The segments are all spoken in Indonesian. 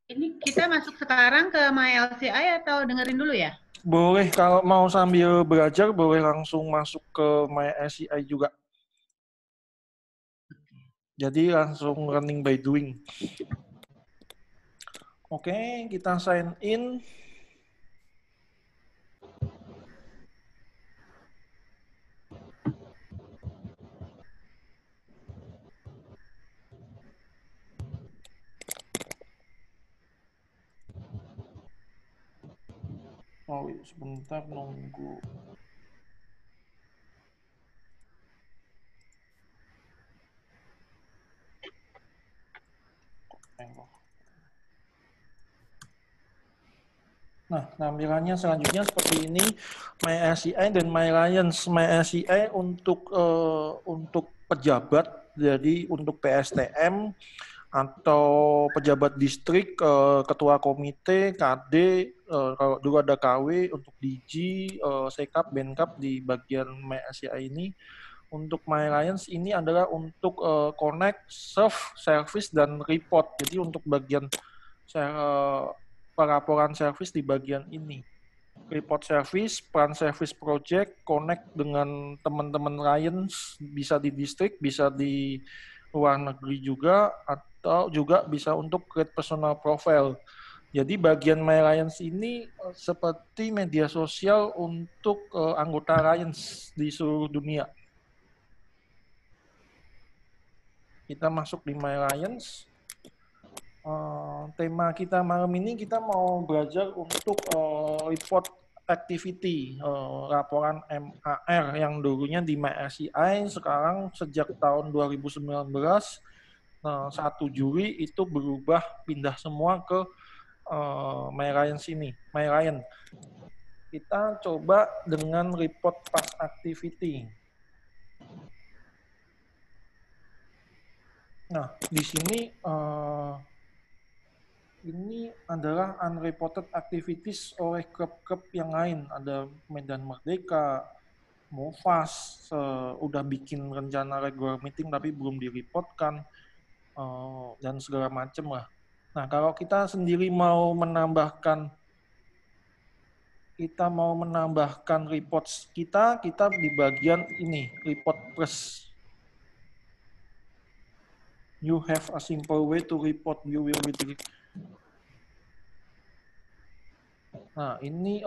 Ini kita masuk sekarang ke MyLCI atau dengerin dulu ya? Boleh, kalau mau sambil belajar, boleh langsung masuk ke MySCI juga. Jadi langsung learning by doing. Oke, kita sign in. Oh, sebentar nunggu. Nah, tampilannya selanjutnya seperti ini, MySCI dan MyLions. MySCI untuk pejabat, jadi untuk PSTM atau pejabat distrik, ketua komite, KD, kalau dulu ada KW, untuk DG, Sekap, Benkap di bagian MySCI ini. Untuk MyLions ini adalah untuk connect, serve, service, dan report. Jadi untuk bagian pelaporan service di bagian ini. Report service, plan service project, connect dengan teman-teman Lions, bisa di distrik, bisa di luar negeri juga, atau juga bisa untuk create personal profile. Jadi bagian My Lions ini seperti media sosial untuk anggota Lions di seluruh dunia. Kita masuk di My Lions. Tema kita malam ini kita mau belajar untuk report activity, laporan MAR yang dulunya di MySCI, sekarang sejak tahun 2019, 1 Juli itu berubah pindah semua ke MyLion sini, MyLion. Kita coba dengan report past activity. Nah, di sini ini adalah unreported activities oleh klub-klub yang lain. Ada Medan Merdeka, Mofas, udah bikin rencana regular meeting tapi belum direportkan, dan segala macam lah. Nah, kalau kita sendiri mau menambahkan reports kita di bagian ini, report plus. You have a simple way to report, you will be. Nah, ini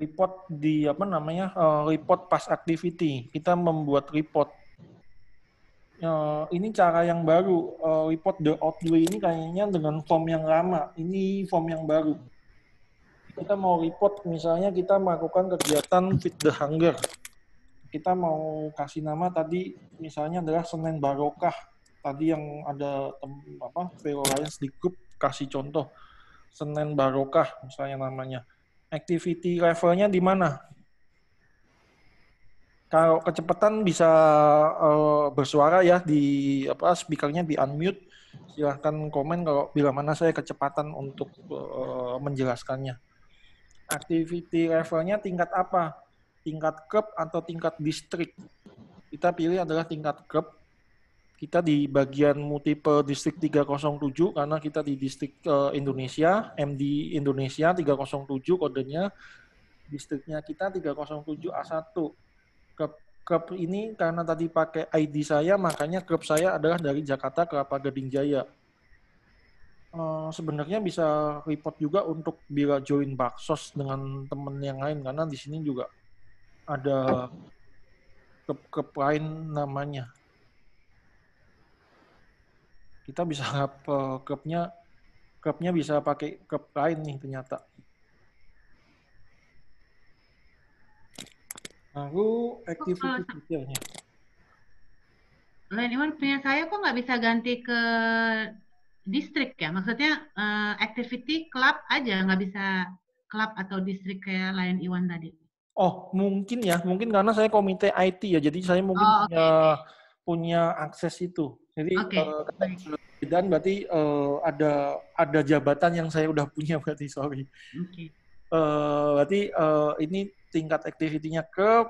report di report past activity. Kita membuat report. Ini cara yang baru. Report the outway ini kayaknya dengan form yang lama. Ini form yang baru. Kita mau report, misalnya kita melakukan kegiatan feed the hunger. Kita mau kasih nama tadi, misalnya adalah Senin Barokah. Tadi yang ada Velo Lions di grup kasih contoh. Senin Barokah misalnya namanya. Activity levelnya di mana? Kalau kecepatan bisa bersuara ya di speakernya di unmute. Silahkan komen kalau bila mana saya kecepatan untuk menjelaskannya. Activity levelnya tingkat apa? Tingkat klub atau tingkat distrik? Kita pilih adalah tingkat klub. Kita di bagian multiple distrik 307 karena kita di distrik Indonesia, MD Indonesia 307 kodenya. Distriknya kita 307A1. Klub ini karena tadi pakai ID saya, makanya klub saya adalah dari Jakarta Kelapa Gading Jaya. Sebenarnya bisa report juga untuk bila join Baksos dengan teman yang lain, karena di sini juga ada klub lain namanya. Kita bisa klubnya bisa pakai klub lain nih ternyata. Lalu activity detailnya. Lain Iwan punya saya kok nggak bisa ganti ke distrik ya? Maksudnya activity club aja, nggak bisa club atau distrik kayak Lion Iwan tadi. Oh, mungkin karena saya komite IT ya, jadi saya mungkin punya akses itu. Jadi dan berarti ada jabatan yang saya udah punya berarti, sorry. Berarti ini tingkat activity-nya klub,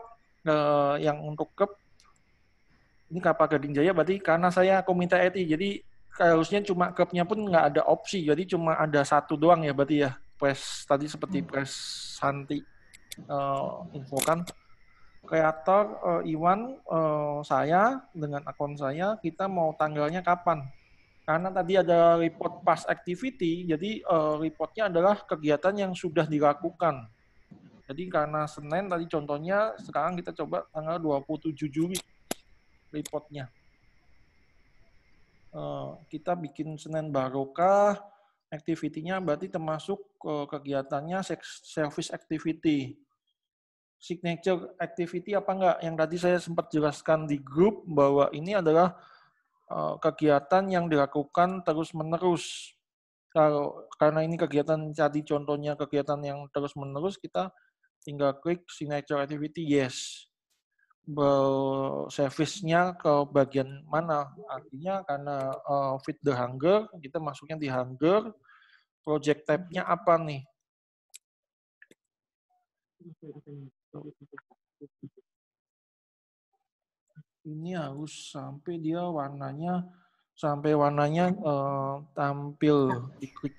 yang untuk klub ini Kelapa Gading Jaya, berarti karena saya komite IT, jadi harusnya cuma klubnya pun nggak ada opsi, jadi cuma ada satu doang ya berarti ya. Press tadi seperti Press Santi infokan. Kreator Iwan, saya dengan akun saya, kita mau tanggalnya kapan? Karena tadi ada report past activity, jadi reportnya adalah kegiatan yang sudah dilakukan. Jadi karena Senin tadi contohnya, sekarang kita coba tanggal 27 Juli reportnya. Kita bikin Senin Barokah, activity-nya berarti termasuk kegiatannya service activity. Signature activity apa enggak? Yang tadi saya sempat jelaskan di grup bahwa ini adalah kegiatan yang dilakukan terus-menerus. Karena ini kegiatan tadi contohnya kegiatan yang terus-menerus, kita tinggal klik signature activity yes. Service-nya ke bagian mana? Artinya karena feed the hunger, kita masuknya di hunger. Project tab-nya apa nih? Ini harus sampai dia warnanya tampil diklik.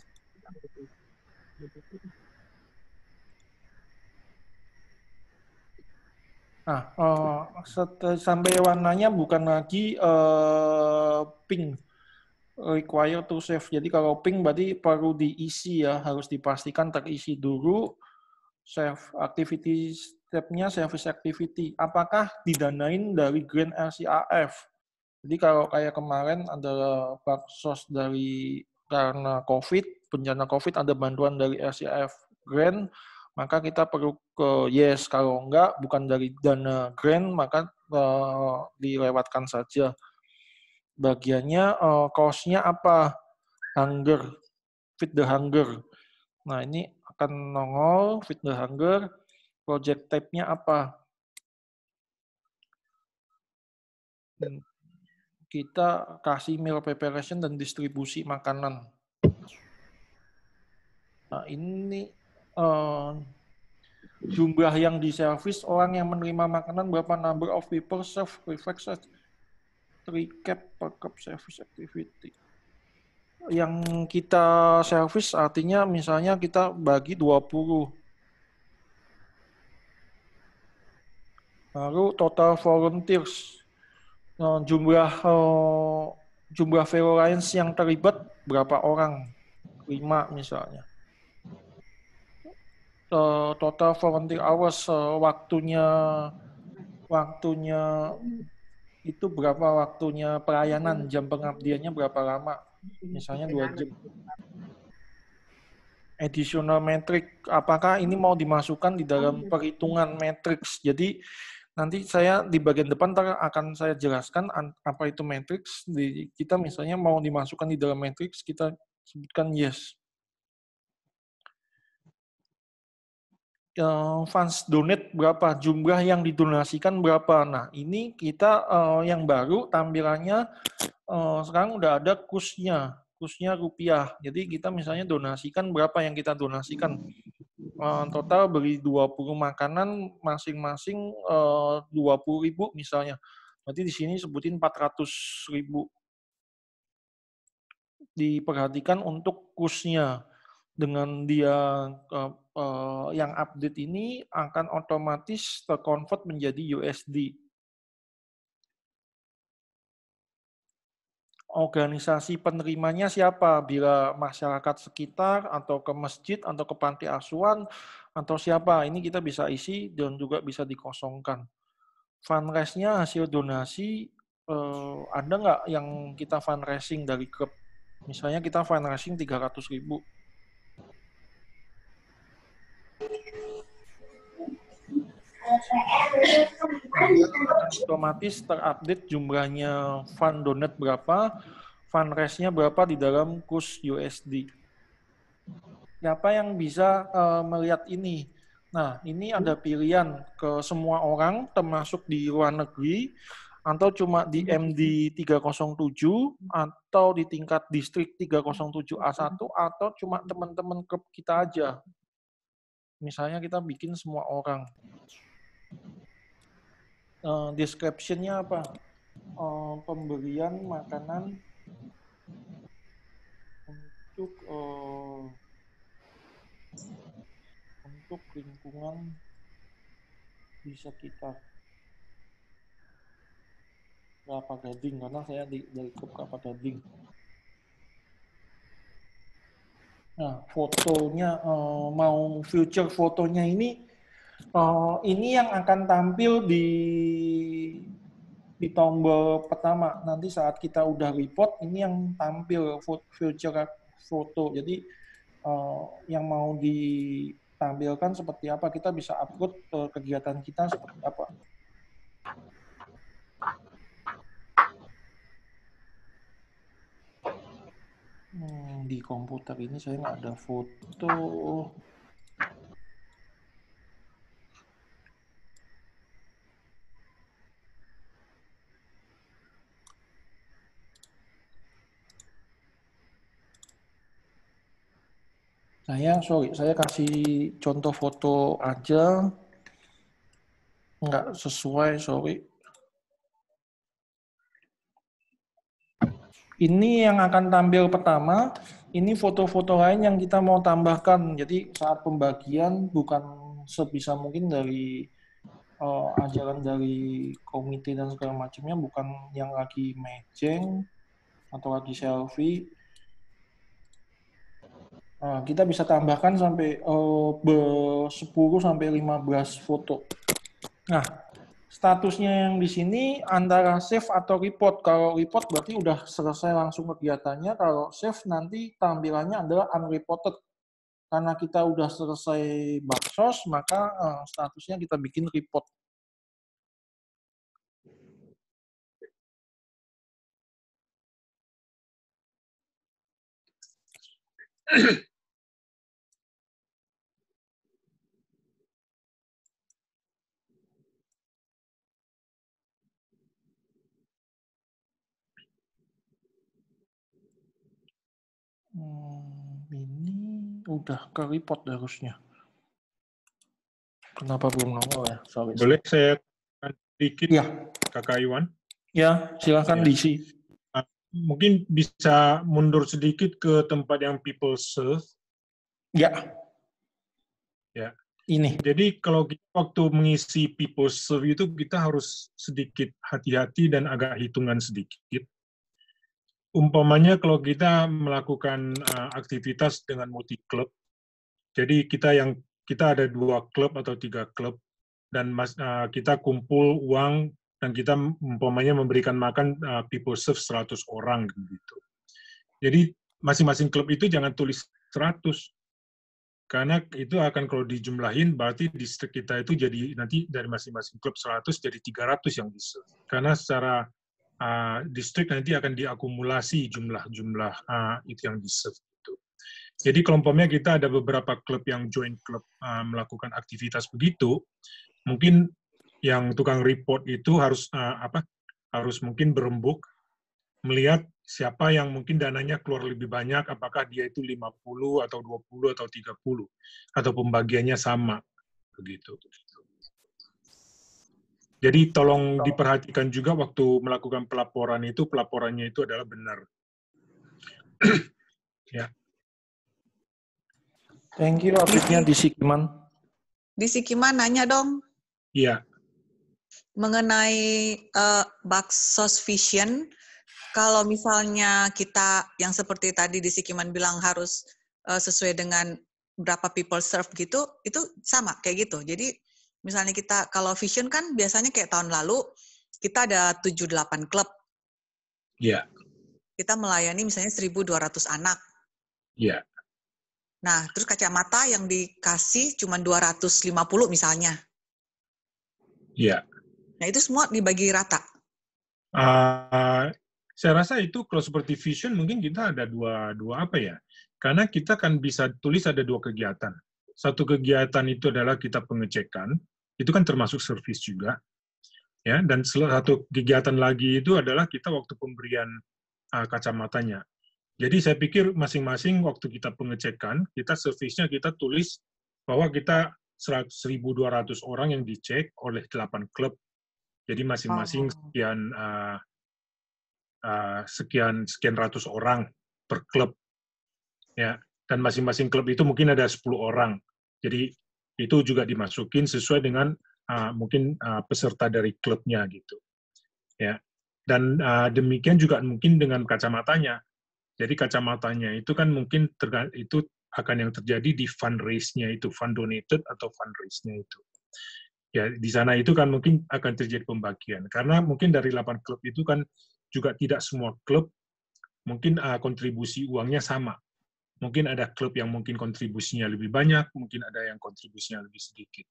Nah, sampai warnanya bukan lagi pink, require to save. Jadi kalau pink berarti perlu diisi ya, harus dipastikan terisi dulu. Save activity step-nya service activity. Apakah didanain dari grant RCAF? Jadi kalau kayak kemarin ada baksos dari karena COVID, bencana COVID ada bantuan dari RCAF grant, maka kita perlu ke yes. Kalau enggak, bukan dari dana grant, maka dilewatkan saja. Bagiannya cost-nya apa? Hunger, feed the hunger. Nah, ini akan nongol, feed the hunger, project type-nya apa? Kita kasih meal preparation dan distribusi makanan. Nah, ini jumlah yang diservis, orang yang menerima makanan, berapa number of people served, reflex, recap per cup service activity. Yang kita servis artinya misalnya kita bagi 20. Lalu total volunteers, jumlah fellow Lions yang terlibat berapa orang? 5 misalnya. Total volunteer hours, waktunya itu berapa, waktunya pelayanan, jam pengabdiannya berapa lama? Misalnya 2 jam. Additional metric, apakah ini mau dimasukkan di dalam perhitungan matrix? Jadi nanti saya di bagian depan akan saya jelaskan apa itu matrix. Kita misalnya mau dimasukkan di dalam matrix, kita sebutkan yes. Funds donate berapa, jumlah yang didonasikan berapa. Nah, ini kita yang baru tampilannya sekarang udah ada kusnya rupiah. Jadi kita misalnya donasikan berapa yang kita donasikan. Total beli 20 makanan masing-masing 20.000 misalnya. Berarti di sini sebutin 400.000. Diperhatikan untuk kusnya. Dengan dia yang update ini akan otomatis terkonvert menjadi USD. Organisasi penerimanya siapa? Bila masyarakat sekitar, atau ke masjid, atau ke panti asuhan, atau siapa? Ini kita bisa isi dan juga bisa dikosongkan. Fundraise-nya hasil donasi, ada nggak yang kita fundraising dari klub? Misalnya kita fundraising 300.000. Otomatis terupdate jumlahnya fund donate berapa, fundraise-nya berapa di dalam kurs USD. Siapa yang bisa melihat ini? Nah, ini ada pilihan ke semua orang, termasuk di luar negeri, atau cuma di MD 307, atau di tingkat distrik 307A1, atau cuma teman-teman klub kita aja. Misalnya kita bikin semua orang. Description-nya apa? Pemberian makanan untuk lingkungan di sekitar Kelapa Gading, karena saya dari klub Kelapa Gading. Nah, fotonya mau future fotonya ini yang akan tampil di tombol pertama. Nanti saat kita udah report, ini yang tampil future foto. Jadi yang mau ditampilkan seperti apa, kita bisa upload kegiatan kita seperti apa. Di komputer ini saya nggak ada foto. Saya kasih contoh foto aja. Nggak sesuai, sorry. Ini yang akan tampil pertama, ini foto-foto lain yang kita mau tambahkan. Jadi saat pembagian bukan sebisa mungkin dari ajaran dari komite dan segala macamnya, bukan yang lagi mejeng atau lagi selfie. Kita bisa tambahkan sampai 10 sampai 15 foto. Nah, statusnya yang di sini antara save atau report. Kalau report berarti udah selesai langsung kegiatannya. Kalau save nanti tampilannya adalah unreported. Karena kita udah selesai baksos, maka statusnya kita bikin report. Ini udah ke report harusnya. Kenapa belum nongol ya? Sorry. Boleh saya sedikit, ya. Kakak Iwan? Ya, silakan diisi. Mungkin bisa mundur sedikit ke tempat yang people serve. Ya. Ya. Ini. Jadi kalau kita waktu mengisi people serve itu kita harus sedikit hati-hati dan agak hitungan sedikit. Umpamanya kalau kita melakukan aktivitas dengan multi klub, jadi kita ada 2 klub atau 3 klub dan kita kumpul uang dan kita umpamanya memberikan makan people serve 100 orang gitu. Jadi masing-masing klub itu jangan tulis 100. Karena itu akan kalau dijumlahin berarti distrik kita itu jadi nanti dari masing-masing klub 100 jadi 300 yang di-serve. Karena secara distrik nanti akan diakumulasi jumlah-jumlah itu yang di-serve. Jadi kelompoknya kita ada beberapa klub yang join klub melakukan aktivitas begitu, mungkin yang tukang report itu harus harus mungkin berembuk melihat siapa yang mungkin dananya keluar lebih banyak, apakah dia itu 50 atau 20 atau 30 atau pembagiannya sama begitu. Jadi tolong diperhatikan juga waktu melakukan pelaporan itu, pelaporannya itu adalah benar. Ya. Thank you, update-nya di Sikiman. Di Sikiman nanya dong. Iya. Mengenai Baksos Vision, kalau misalnya kita yang seperti tadi di Sikiman bilang harus sesuai dengan berapa people serve gitu, itu sama kayak gitu. Jadi misalnya kita kalau Vision kan biasanya kayak tahun lalu kita ada 7-8 klub. Iya. Kita melayani misalnya 1.200 anak. Iya. Nah, terus kacamata yang dikasih cuma 250 misalnya. Iya. Nah, itu semua dibagi rata. Saya rasa itu kalau seperti Vision mungkin kita ada dua apa ya? Karena kita kan bisa tulis ada 2 kegiatan. Satu kegiatan itu adalah kita pengecekan, itu kan termasuk service juga. Ya, dan satu kegiatan lagi itu adalah kita waktu pemberian kacamatanya. Jadi saya pikir masing-masing waktu kita pengecekan, kita service-nya kita tulis bahwa kita 1.200 orang yang dicek oleh 8 klub. Jadi masing-masing sekian ratus orang per klub. ya. Dan masing-masing klub itu mungkin ada 10 orang. Jadi itu juga dimasukin sesuai dengan mungkin peserta dari klubnya gitu. Ya. Dan demikian juga mungkin dengan kacamatanya. Jadi kacamatanya itu kan mungkin itu akan yang terjadi di fundraise-nya itu, fund donated atau fundraise-nya itu. Ya, di sana itu kan mungkin akan terjadi pembagian. Karena mungkin dari 8 klub itu kan juga tidak semua klub mungkin kontribusi uangnya sama. Mungkin ada klub yang mungkin kontribusinya lebih banyak, mungkin ada yang kontribusinya lebih sedikit.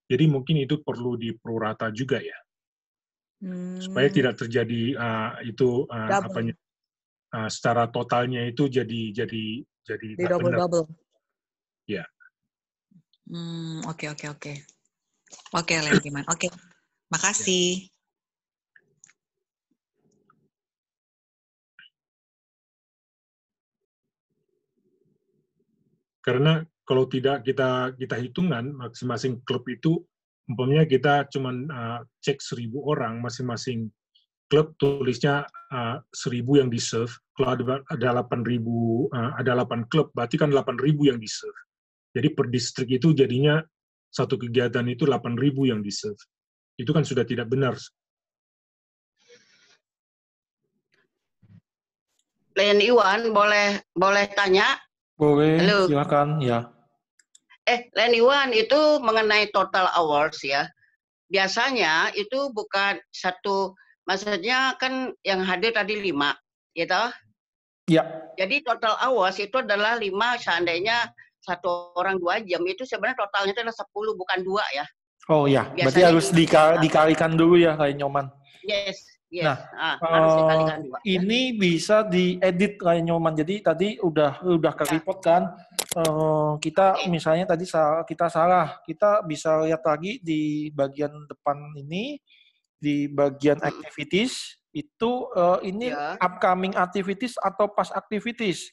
Jadi mungkin itu perlu diprorata juga ya. Supaya tidak terjadi itu apanya secara totalnya itu jadi nggak benar. Double. Ya. Oke. Oke, Lendiman. Oke. Makasih. Karena kalau tidak kita hitungan masing-masing klub itu umpamanya kita cuman cek 1.000 orang, masing-masing klub tulisnya 1.000 yang di-serve. Kalau ada 8.000 ada 8 klub, berarti kan 8.000 yang di-serve. Jadi per distrik itu jadinya satu kegiatan itu 8.000 yang di-serve. Itu kan sudah tidak benar. Len Iwan, boleh tanya? Boleh, Halo. silakan ya. Len Iwan, itu mengenai total hours ya. Biasanya itu bukan satu, maksudnya kan yang hadir tadi 5, gitu. Ya. Jadi total hours itu adalah 5, seandainya satu orang 2 jam, itu sebenarnya totalnya itu adalah 10, bukan 2 ya. Oh ya, berarti Biasanya harus dikalikan dulu ya kayak Nyoman. Yes. Nah, harus dikalikan 2. Ini bisa diedit kayak Nyoman. Jadi tadi udah ke report kan. Kita misalnya tadi kita salah, kita bisa lihat lagi di bagian depan ini, di bagian activities itu ini upcoming activities atau past activities.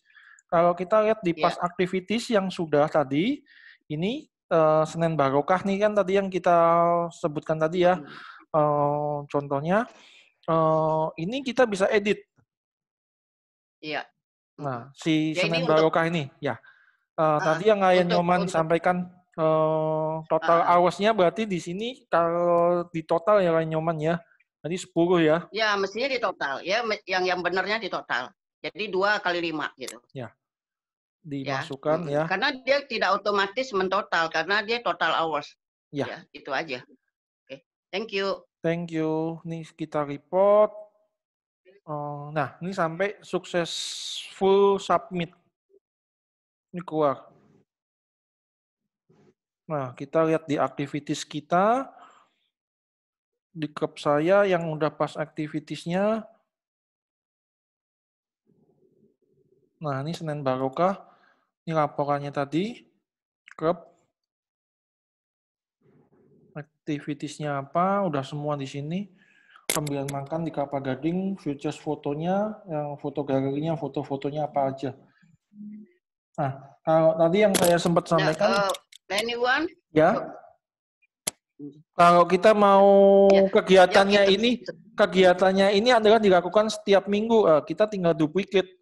Kalau kita lihat di past activities yang sudah tadi, ini Senin Barokah nih kan tadi yang kita sebutkan tadi ya. Contohnya ini kita bisa edit. Iya. Nah, si Senin Barokah ini ya. Tadi yang Nyoman sampaikan total hours-nya berarti di sini kalau di total ya Nyoman ya. Tadi 10 ya. Ya, mestinya di total. Ya, yang benernya di total. Jadi 2 kali 5 gitu. Ya. Dimasukkan ya. Karena dia tidak otomatis mentotal karena dia total hours. Ya, itu aja. Oke. Thank you. Thank you. Nih kita report. Nah, ini sampai successful submit. Ini keluar. Nah, kita lihat di activities kita. Di klub saya yang udah pas activities-nya. Nah, ini Senin Barokah. Ini laporannya tadi. Klub. Activities-nya apa? Udah semua di sini. Pembelian makan di Kelapa Gading, features fotonya, yang foto galerinya, foto-fotonya apa aja. Nah, kalau tadi yang saya sempat sampaikan, anyone? Ya, kalau kita mau kegiatannya ini adalah dilakukan setiap minggu, kita tinggal duplicate.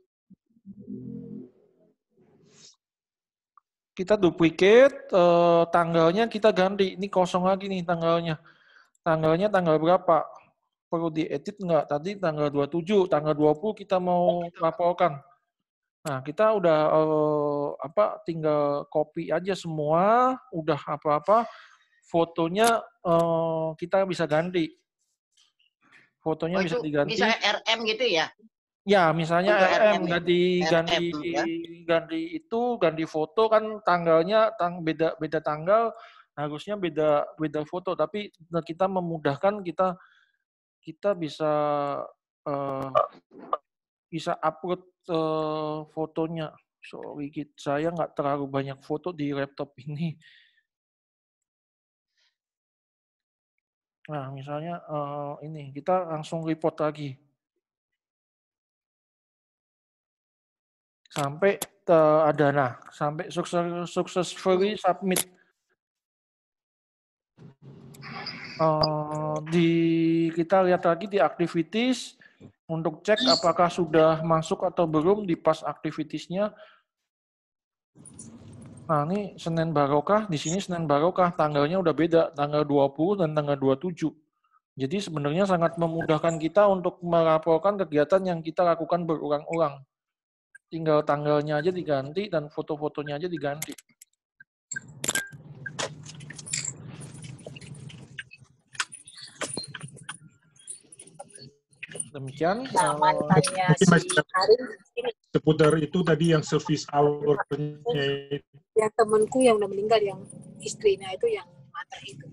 Kita duplicate, tanggalnya kita ganti. Ini kosong lagi nih tanggalnya. Tanggalnya tanggal berapa? Perlu diedit nggak? Tadi tanggal 27, tanggal 20 kita mau laporkan. Nah, kita udah tinggal copy aja semua, udah apa-apa, fotonya kita bisa ganti. Fotonya bisa diganti. Bisa RM gitu ya? Ya, misalnya RM ganti foto kan tanggalnya beda tanggal, harusnya beda foto, tapi kita memudahkan kita bisa upload fotonya. Sorry, saya nggak terlalu banyak foto di laptop ini. Nah, misalnya ini kita langsung report lagi. Sampai sampai successfully submit. Kita lihat lagi di activities untuk cek apakah sudah masuk atau belum di past activities-nya. Nah, ini Senin Barokah, di sini Senin Barokah, tanggalnya udah beda, tanggal 20 dan tanggal 27. Jadi sebenarnya sangat memudahkan kita untuk melaporkan kegiatan yang kita lakukan berulang-ulang. Tinggal tanggalnya aja diganti dan foto-fotonya aja diganti. Demikian. Mungkin masih seputar itu tadi yang service hour-nya itu. Yang temanku yang udah meninggal, yang istrinya itu yang mata itu.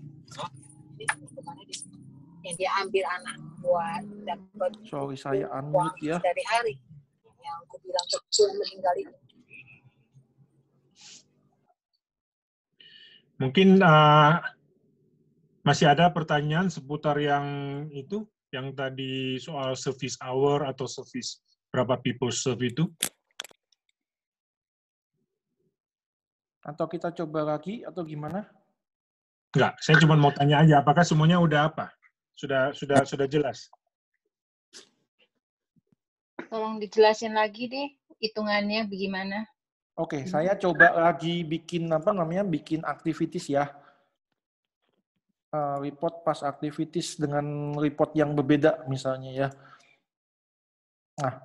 Yang dia ambil anak buat dapat Sorry, saya unmute ya. dari hari. Yang aku bilang kecil meninggal itu. Mungkin masih ada pertanyaan seputar yang itu, yang tadi soal service hour atau service berapa people serve itu? Atau kita coba lagi atau gimana? Enggak, saya cuma mau tanya aja, apakah semuanya udah apa? Sudah jelas? Tolong dijelasin lagi deh hitungannya bagaimana. Oke, saya coba lagi bikin bikin activities ya. Report pas activities dengan report yang berbeda misalnya ya. Nah,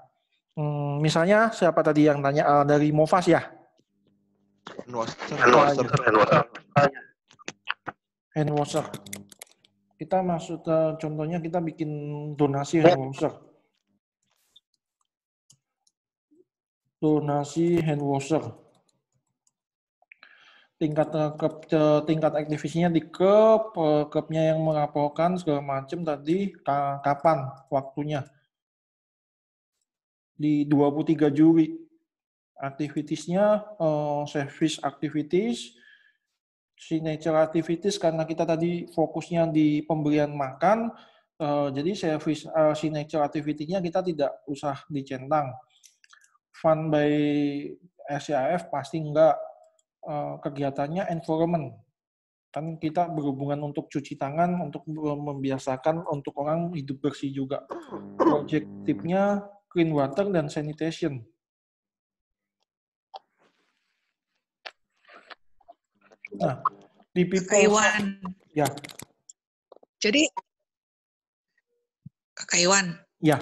misalnya siapa tadi yang tanya dari Movas ya? Handwasher. Kita masuk contohnya kita bikin donasi handwasher. Donasi handwasher. Tingkat aktivisinya di klubnya yang melaporkan segala macam tadi kapan waktunya. Di 23 Juli. Aktivitiesnya service activities, signature activities karena kita tadi fokusnya di pemberian makan, jadi service signature activity-nya kita tidak usah dicentang. Fund by SCAF pasti enggak. Kegiatannya environment. Kan kita berhubungan untuk cuci tangan, untuk membiasakan untuk orang hidup bersih juga. Objektifnya clean water dan sanitation. Nah, di people ya. Jadi Kakak Iwan. Ya.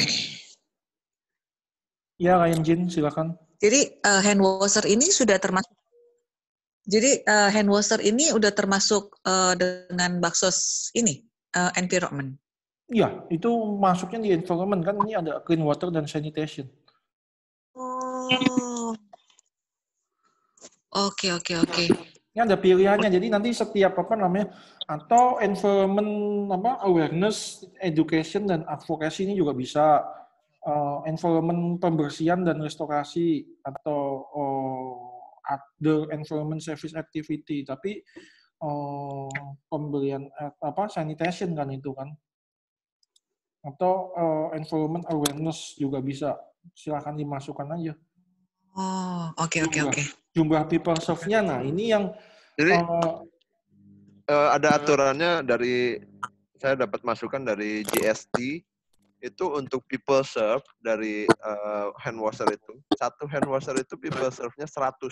Ya, Ryan Jin, silakan. Jadi hand washer ini sudah termasuk. Jadi hand washer ini udah termasuk dengan baksos ini environment. Iya, itu masuknya di environment kan, ini ada clean water dan sanitation. Oh. Oke. Ini ada pilihannya. Jadi nanti setiap atau environment awareness, education dan advocacy ini juga bisa. Environment pembersihan dan restorasi atau other environment service activity, tapi pemberian sanitation kan itu kan, atau environment awareness juga bisa, silakan dimasukkan aja. Oh, oke. Jumlah people serve-nya, nah ini yang jadi ada aturannya dari saya dapat masukan dari GST itu untuk people serve dari hand washer itu. Satu hand washer itu people serve-nya 100.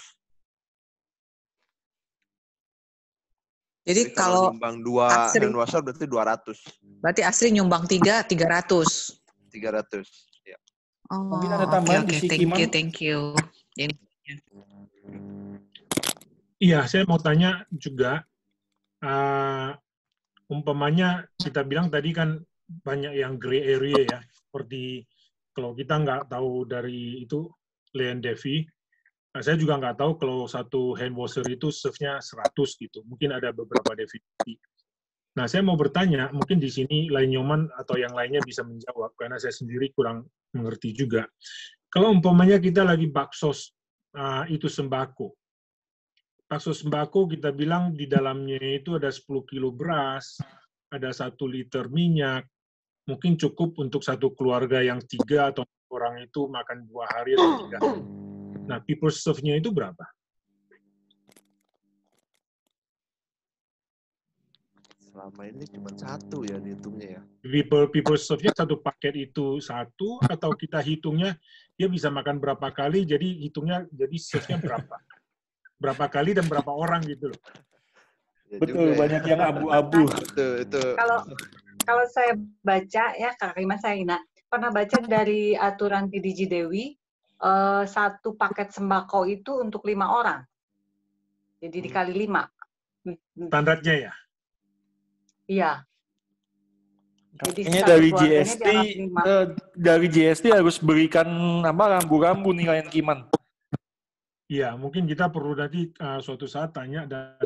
Jadi kalau nyumbang 2 hand washer berarti 200. Berarti Asri nyumbang 300. 300. Ya. Oh, mungkin ada tambahan di Sikiman. Thank you. Iya, saya mau tanya juga, umpamanya kita bilang tadi kan banyak yang gray area ya, seperti kalau kita nggak tahu dari itu Leon Devi, saya juga nggak tahu kalau satu hand washer itu serve-nya 100 gitu, mungkin ada beberapa definisi. Nah, saya mau bertanya, mungkin di sini Lai Nyoman atau yang lainnya bisa menjawab, karena saya sendiri kurang mengerti juga. Kalau umpamanya kita lagi baksos itu sembako. Baksos sembako kita bilang di dalamnya itu ada 10 kilo beras, ada 1 liter minyak, mungkin cukup untuk satu keluarga yang 3 atau orang itu makan 2 hari atau 3 hari. Nah, people serve-nya itu berapa? Selama ini cuma 1 ya dihitungnya ya. People serve-nya satu paket itu 1, atau kita hitungnya dia bisa makan berapa kali, jadi hitungnya jadi serve-nya berapa? berapa kali dan berapa orang gitu loh. Ya Betul, juga ya. banyak yang abu-abu. Itu. Kalau saya baca ya Kak Rima, saya pernah baca dari aturan PDG Dewi, satu paket sembako itu untuk 5 orang. Jadi dikali 5. Standarnya ya. Iya. Jadi Kayaknya satu dari keluarganya GST dianggap 5. dari GST harus berikan rambu-rambu nih klien Kiman. Iya, mungkin kita perlu nanti suatu saat tanya dan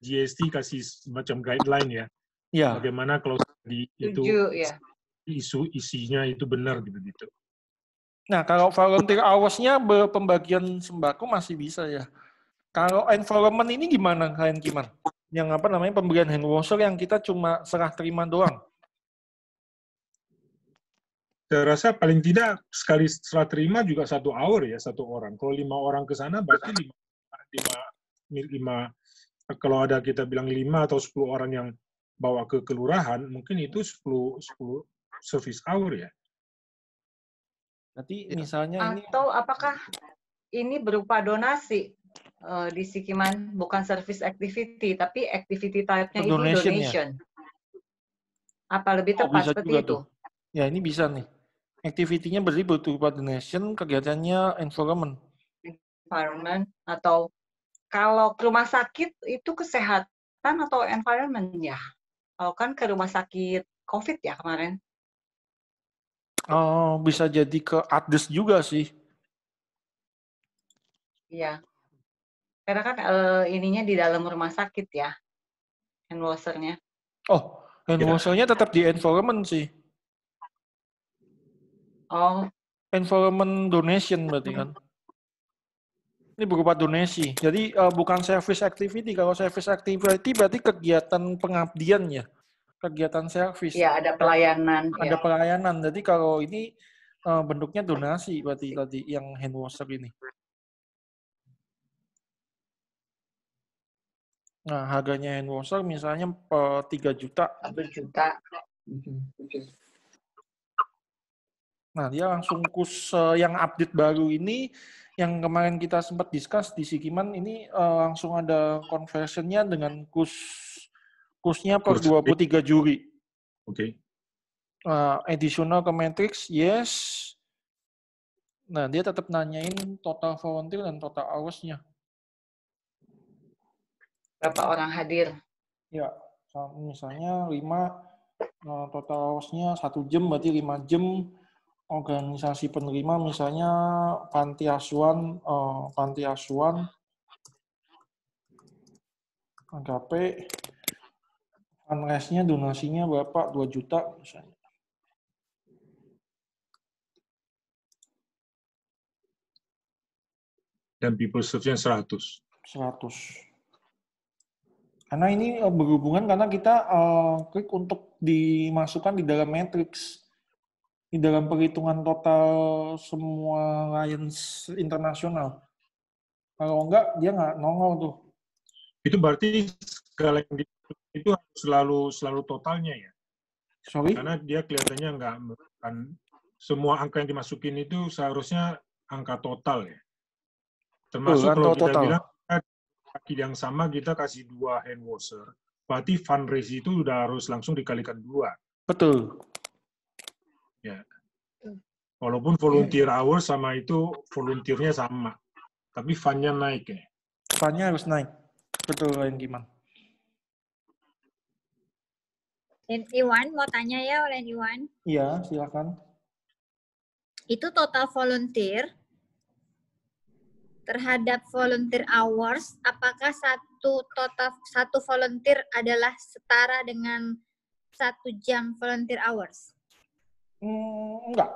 GST kasih semacam guideline ya. Iya. Bagaimana kalau itu Setuju, ya. isinya itu benar gitu. Nah, kalau volunteer hours-nya pembagian sembako masih bisa ya. Kalau environment ini gimana klien Kiman? Yang pemberian hand washer yang kita cuma serah terima doang. Saya rasa paling tidak sekali serah terima juga 1 hour ya, 1 orang. Kalau 5 orang ke sana berarti 5 kalau ada kita bilang 5 atau 10 orang yang bawa ke kelurahan, mungkin itu 10 service hour ya. Nanti misalnya ini atau apakah ini berupa donasi di Sikiman, bukan service activity, tapi activity type-nya itu donation donation. Apa lebih tepat seperti itu? Ya, ini bisa nih. Activity-nya berarti berupa donation, kegiatannya environment. Environment, atau kalau ke rumah sakit itu kesehatan atau environment ya? Kalau kan ke rumah sakit COVID ya kemarin. Oh, bisa jadi ke ADES juga sih. Iya. Karena kan ininya di dalam rumah sakit ya, hand washer-nya. Oh, hand washer-nya tetap di environment sih. Oh. Environment donation berarti kan. Ini berupa donasi. Jadi bukan service activity. Kalau service activity berarti kegiatan pengabdian ya. Kegiatan service. Iya, ada pelayanan. Ada pelayanan. Jadi kalau ini bentuknya donasi berarti tadi yang hand washer ini. Nah, harganya hand washer misalnya 3 juta. 3 juta. Nah, dia langsung yang update baru ini, yang kemarin kita sempat discuss di Sikiman, ini langsung ada conversion-nya dengan kursnya per 23 juri. Oke. Additional ke matrix, yes. Nah, dia tetap nanyain total volunteer dan total hours-nya. Berapa orang hadir? Ya, misalnya 5, total hours-nya 1 jam, berarti 5 jam. Organisasi penerima misalnya panti asuhan, AKP, fundraise-nya, donasinya berapa? 2 juta misalnya. Dan people serve-nya 100. Karena ini berhubungan karena kita klik untuk dimasukkan di dalam matrix. Di dalam perhitungan total semua Lions internasional. Kalau enggak, dia nggak nongol tuh. Itu berarti skala yang itu harus selalu totalnya ya? Sorry? Karena dia kelihatannya nggak, semua angka yang dimasukin itu seharusnya angka total ya? Termasuk kalau kita bilang, di yang sama kita kasih 2 hand washer, berarti fundraise itu udah harus langsung dikalikan 2. Betul. Ya. Walaupun volunteer hours sama itu volunteer-nya sama, tapi fund-nya naik ya. Fund-nya harus naik. Betul, Len Kiman. Len Iwan mau tanya ya, Len Iwan. Iya, silakan. Itu total volunteer terhadap volunteer hours, apakah satu volunteer adalah setara dengan 1 jam volunteer hours? Enggak.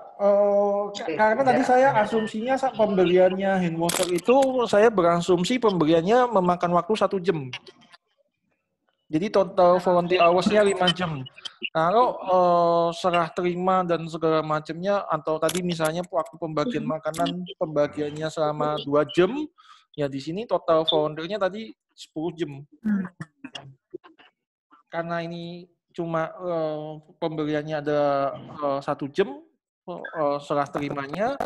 Karena tadi saya asumsinya pemberiannya hand washer itu, saya berasumsi pemberiannya memakan waktu 1 jam. Jadi total volunteer hours-nya 5 jam. Kalau serah terima dan segala macamnya, atau tadi misalnya waktu pembagian makanan, pembagiannya selama 2 jam, ya di sini total volunteer-nya tadi 10 jam. Karena ini cuma pemberiannya ada 1 jam, serah terimanya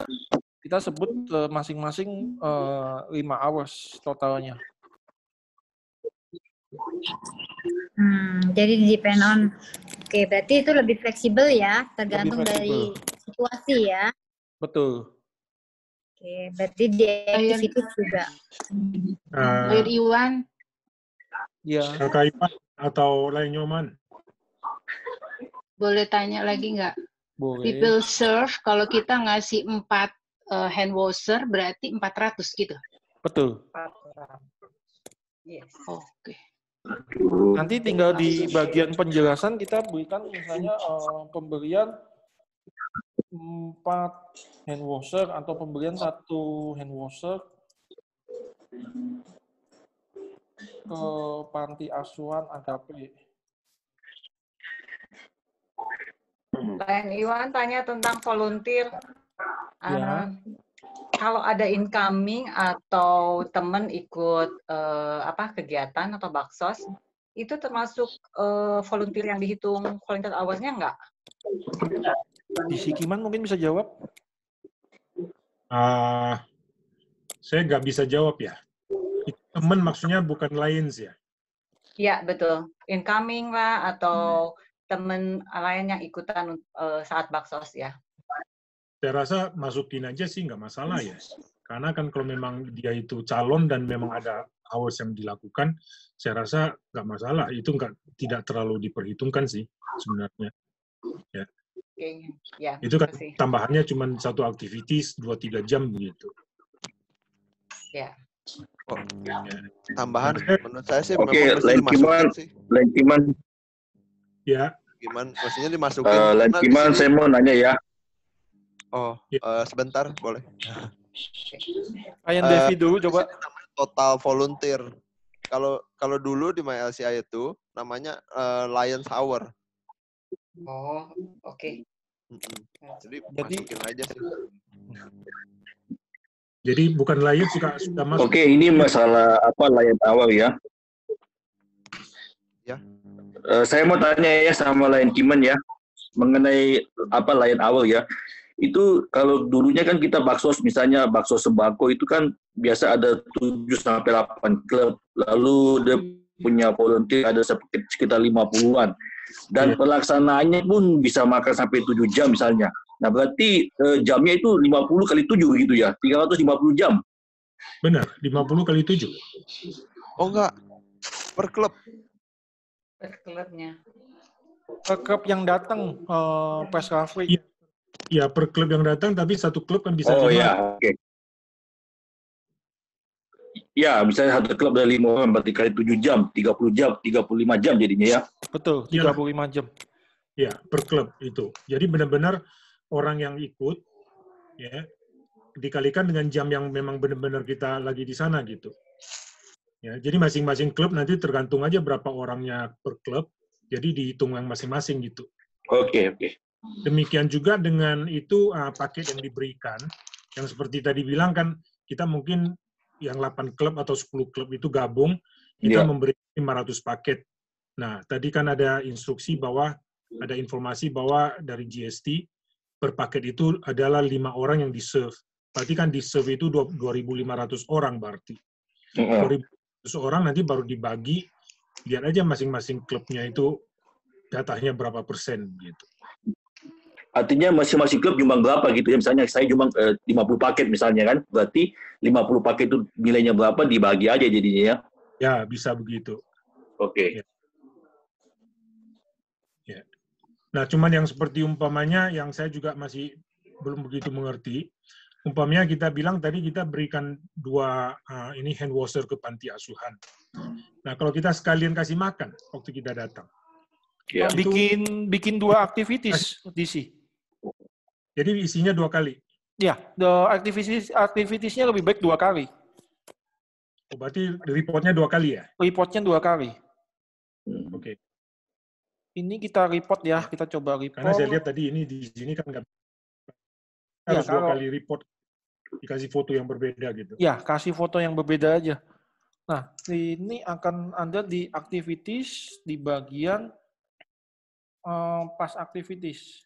kita sebut masing-masing 5 hours totalnya. Jadi depend on. Oke, berarti itu lebih fleksibel ya, tergantung Lebih dari fleksibel. situasi ya. Betul. Oke, berarti di activities juga. Air Iwan, Ya. Kakak Iwan atau lain Nyoman? boleh tanya lagi nggak? Boleh. People serve, kalau kita ngasih 4 hand washer, berarti 400 gitu? Betul. Yes. Oke. Nanti tinggal di bagian penjelasan kita berikan misalnya pemberian 4 hand washer atau pemberian 1 hand washer ke panti asuhan Agape. Lain Iwan tanya tentang volunteer. Ya. Kalau ada incoming atau teman ikut kegiatan atau baksos, itu termasuk volunteer yang dihitung volunteer hours-nya nggak? Di Sikiman mungkin bisa jawab? Saya nggak bisa jawab ya. Teman maksudnya bukan Lions ya? Iya, betul. Incoming lah atau teman lain yang ikutan saat baksos ya. Saya rasa masukin aja sih nggak masalah ya. Karena kan kalau memang dia itu calon dan memang ada hours yang dilakukan, saya rasa nggak masalah. Itu tidak terlalu diperhitungkan sih sebenarnya. Ya. Oke, ya. Itu kan tambahannya cuma satu activities 2-3 jam begitu. Ya. Oh, tambahan menurut saya sih Oke, memang mesti dimasukin sih. Lenkiman. Ya. Gimana? Mestinya dimasukin. Lenkiman, saya mau nanya ya. Oh, sebentar boleh. Ayan Devi dulu coba. Total volunteer. Kalau dulu di MyLCI itu namanya Lions Hour. Oh, oke. Jadi masukin aja sih. Jadi bukan Lions sudah masuk. Oke, ini masalah Lion Hour ya. Ya. Saya mau tanya ya sama Lion Kiman ya mengenai Lion Hour ya. Itu kalau dulunya kan kita baksos, misalnya baksos sembako itu kan biasa ada 7-8 klub, lalu dia punya volunteer ada sekitar 50-an, dan pelaksanaannya pun bisa makan sampai 7 jam misalnya. Nah berarti jamnya itu 50 kali 7 gitu ya, 350 jam. Benar, 50 kali 7. Oh enggak, per klub. Per klubnya. Per klub yang datang press coverage. Ya, per klub yang datang, tapi satu klub kan bisa 5. Oh ya, oke. Ya, misalnya satu klub dari 5 orang, berarti kali 7 jam, 30 jam, 35 jam jadinya ya. Betul, 35 jam. Ya, per klub itu. Jadi benar-benar orang yang ikut, ya, dikalikan dengan jam yang memang benar-benar kita lagi di sana gitu. Ya, jadi masing-masing klub nanti tergantung aja berapa orangnya per klub, jadi dihitung yang masing-masing gitu. Oke. Demikian juga dengan itu paket yang diberikan, yang seperti tadi bilang kan kita mungkin yang 8 klub atau 10 klub itu gabung, kita memberi 500 paket. Nah, tadi kan ada instruksi bahwa, ada informasi bahwa dari GST, per paket itu adalah 5 orang yang di-serve. Berarti kan di-serve itu 2.500 orang berarti. 2.500 orang nanti baru dibagi, lihat aja masing-masing klubnya itu jatahnya berapa persen gitu. Artinya masing-masing klub nyumbang berapa gitu ya, misalnya saya nyumbang 50 paket misalnya kan, berarti 50 paket itu nilainya berapa dibagi aja jadinya ya? Ya, bisa begitu. Oke. Ya. Nah, cuman yang seperti umpamanya yang saya juga masih belum begitu mengerti, umpamanya kita bilang tadi kita berikan 2 ini hand washer ke panti asuhan. Nah, kalau kita sekalian kasih makan waktu kita datang. Ya. Bikin 2 aktivitas DC. Jadi isinya 2 kali. Ya, aktivitasnya lebih baik 2 kali. Oh, berarti reportnya 2 kali ya? Reportnya 2 kali. Oke. Ini kita report ya, kita coba report. Karena saya lihat tadi ini di sini kan nggak harus 2 kali report, dikasih foto yang berbeda gitu. Ya, kasih foto yang berbeda aja. Nah, ini akan ada di activities di bagian pas activities.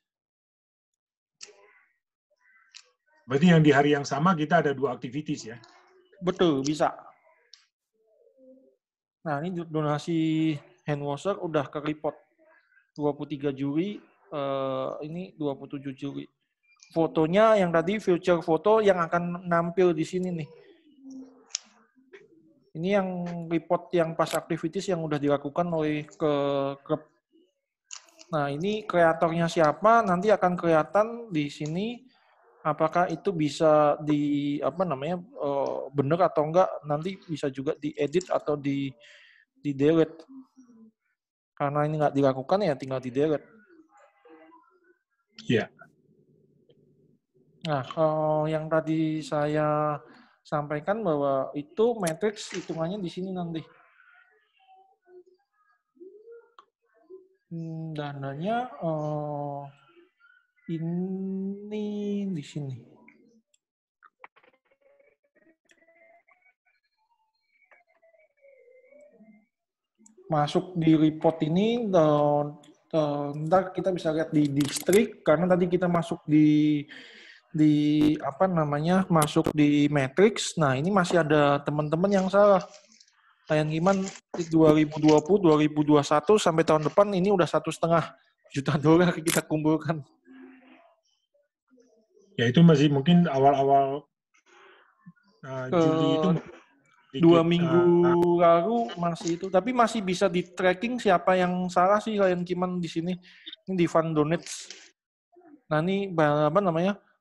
Berarti yang di hari yang sama kita ada 2 activities ya? Betul, bisa. Nah, ini donasi hand washer udah ke report. 23 Juli, ini 27 Juli. Fotonya yang tadi future foto yang akan nampil di sini nih. Ini yang report yang pas activities yang udah dilakukan oleh ke klub. Nah, ini kreatornya siapa nanti akan kelihatan di sini. Apakah itu bisa di bener atau enggak, nanti bisa juga diedit atau di delete. Karena ini nggak dilakukan ya tinggal di delete. Iya. Nah, yang tadi saya sampaikan bahwa itu matrix hitungannya di sini nanti. Dananya ini di sini. Masuk di report ini, ntar kita bisa lihat di distrik, karena tadi kita masuk di masuk di matrix. Nah, ini masih ada teman-teman yang salah. Layan Kiman 2020, 2021 sampai tahun depan ini udah $1,5 juta kita kumpulkan. Ya itu masih mungkin awal-awal Juli itu 2 minggu lalu masih itu, tapi masih bisa di tracking siapa yang salah sih Layan Kiman di sini. Ini di Fund Donates. Nah, ini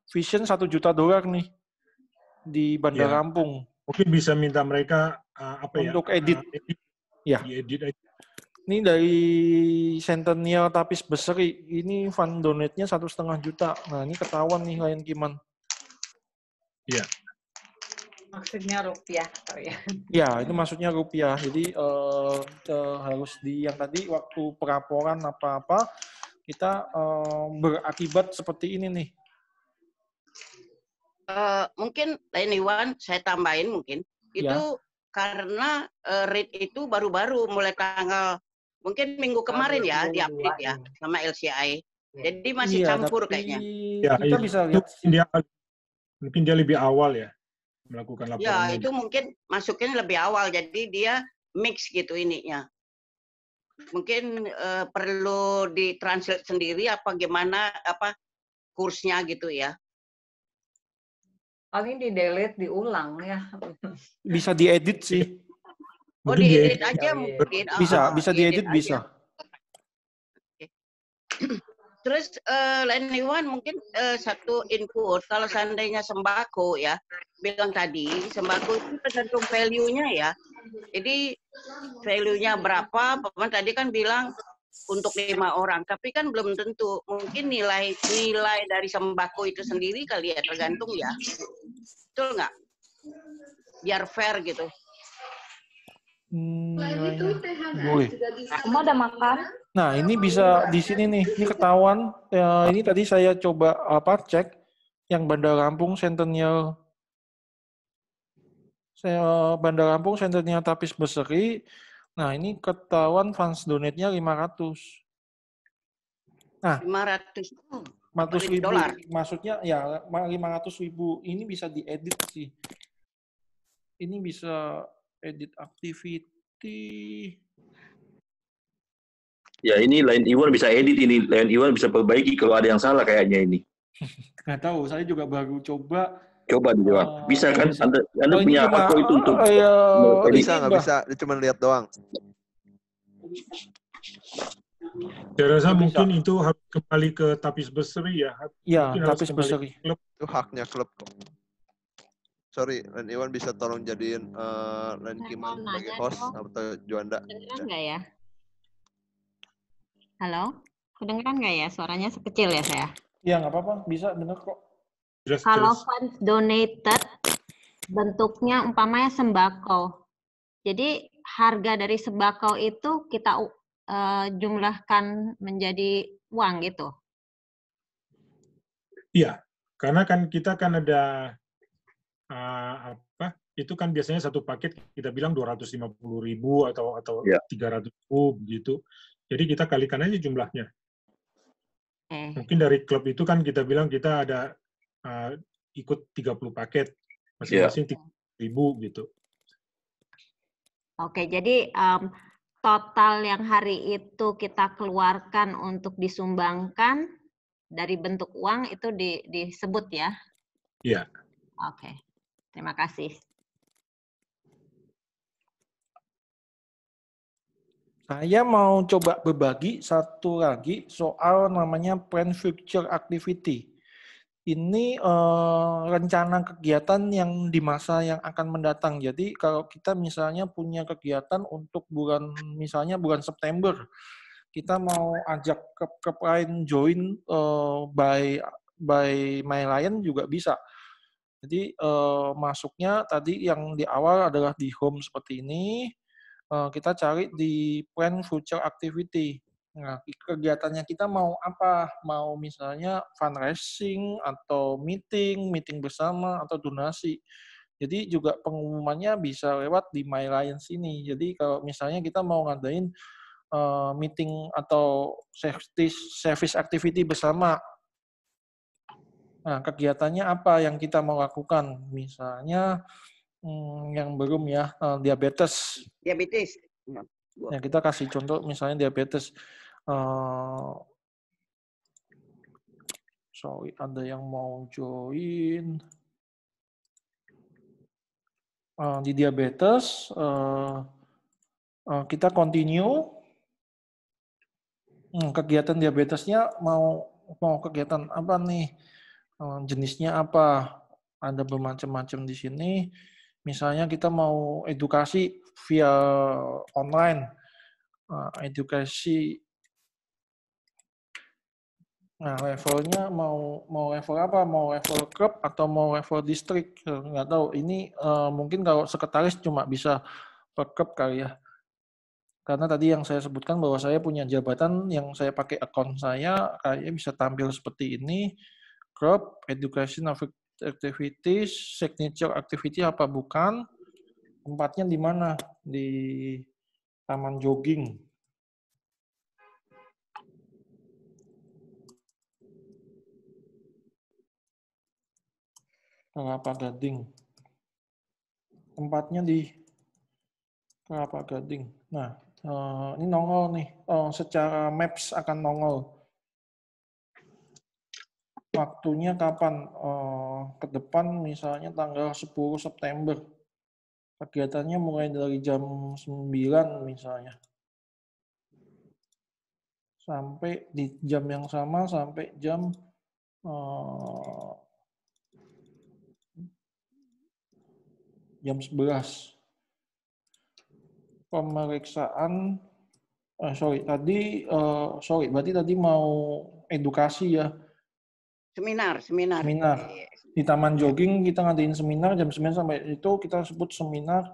Vision $1 juta nih di Bandar Ya. Lampung. Mungkin bisa minta mereka untuk edit. Ya. Diedit aja. Ini dari Centennial Tapis Beseri. Ini fund donate-nya $1,5 juta. Nah, ini ketahuan nih Layan Kiman. Iya. Maksudnya rupiah, ya? Ya, itu maksudnya rupiah. Jadi harus yang tadi waktu pelaporan apa-apa kita berakibat seperti ini nih. Mungkin lain Iwan, saya tambahin mungkin itu karena rate itu baru-baru mulai tanggal mungkin minggu kemarin ya diupdate ya sama LCI. Jadi masih campur kayaknya. Ya, kita bisa lihat. Mungkin dia lebih awal ya melakukan laporannya. Ya, itu mungkin masuknya lebih awal, jadi dia mix gitu ininya. Mungkin perlu ditranslate sendiri apa gimana kursnya gitu ya. Paling di-delete, diulang ya. Bisa diedit sih. Oh, diedit aja mungkin. Bisa diedit bisa. Terus lain Iwan mungkin satu input, kalau seandainya sembako ya, bilang tadi sembako itu tergantung value-nya ya. Jadi value-nya berapa, Paman tadi kan bilang untuk 5 orang, tapi kan belum tentu. Mungkin nilai dari sembako itu sendiri kali ya, tergantung ya. Betul nggak? Biar fair gitu. Boleh. Kamu udah makan? Nah, ini bisa di sini nih. Ini ketahuan. Ini tadi saya coba cek yang Bandar Lampung Centennial Tapis Beseri. Nah, ini ketahuan funds donate-nya 500. Nah, 500.000 dolar. Maksudnya ya 500.000 ini bisa diedit sih. Ini bisa edit activity. Ya, ini Layan Iwan bisa edit ini. Layan Iwan bisa perbaiki kalau ada yang salah kayaknya ini. Nggak tahu, saya juga baru coba. Coba dijawab. Bisa kan? Anda punya apa itu untuk bisa, nggak bisa. Dia cuma lihat doang. Saya rasa mungkin itu harus kembali ke Tapis Beseri ya. Iya, Tapis Beseri. Itu haknya klub kok. Sorry, Layan Iwan bisa tolong jadiin Layan Kiman sebagai host atau Juanda. Kedengeran nggak ya? Halo? Kedengeran nggak ya? Suaranya sekecil ya saya? Iya, nggak apa-apa. Bisa, dengar kok. Kalau funds donated, bentuknya umpamanya sembako. Jadi harga dari sembako itu kita jumlahkan menjadi uang gitu. Iya, karena kan kita kan ada itu kan biasanya satu paket kita bilang 250.000 atau 300.000 begitu. Jadi kita kalikan aja jumlahnya. Mungkin dari klub itu kan kita bilang kita ada ikut 30 paket, masing-masing 3.000 gitu. Oke, jadi total yang hari itu kita keluarkan untuk disumbangkan dari bentuk uang itu disebut ya? Iya. Oke, terima kasih. Saya mau coba berbagi satu lagi soal namanya plan future activity. Ini rencana kegiatan yang di masa yang akan mendatang. Jadi kalau kita misalnya punya kegiatan untuk misalnya bulan September, kita mau ajak klub lain join by My Lion juga bisa. Jadi masuknya tadi yang di awal adalah di home seperti ini. Kita cari di plan future activity. Nah, kegiatannya kita mau apa? Mau misalnya fundraising atau meeting bersama atau donasi. Jadi juga pengumumannya bisa lewat di My Lions ini. Jadi kalau misalnya kita mau ngadain meeting atau service activity bersama. Nah, kegiatannya apa yang kita mau lakukan? Misalnya yang belum ya, diabetes. Diabetes. Ya, kita kasih contoh misalnya diabetes. Sorry, ada yang mau join. Di diabetes, kita continue. Kegiatan diabetesnya mau kegiatan apa nih? Jenisnya apa? Ada bermacam-macam di sini. Misalnya kita mau edukasi via online, edukasi. Nah, levelnya mau level apa? Mau level klub atau mau level distrik? Nggak tahu. Ini mungkin kalau sekretaris cuma bisa per klub kali ya. Karena tadi yang saya sebutkan bahwa saya punya jabatan yang saya pakai akun saya, kayaknya bisa tampil seperti ini. Klub, education activities, signature activity apa bukan? Tempatnya di mana? Di taman jogging. Kelapa Gading. Tempatnya di Kelapa Gading. Nah, ini nongol nih. Secara maps akan nongol. Waktunya kapan? Ke depan misalnya tanggal 10 September. Kegiatannya mulai dari jam 9 misalnya. Sampai di jam yang sama sampai jam jam 11. Pemeriksaan, berarti tadi mau edukasi ya? Seminar. Di Taman Jogging kita ngadain seminar jam 9 sampai itu kita sebut seminar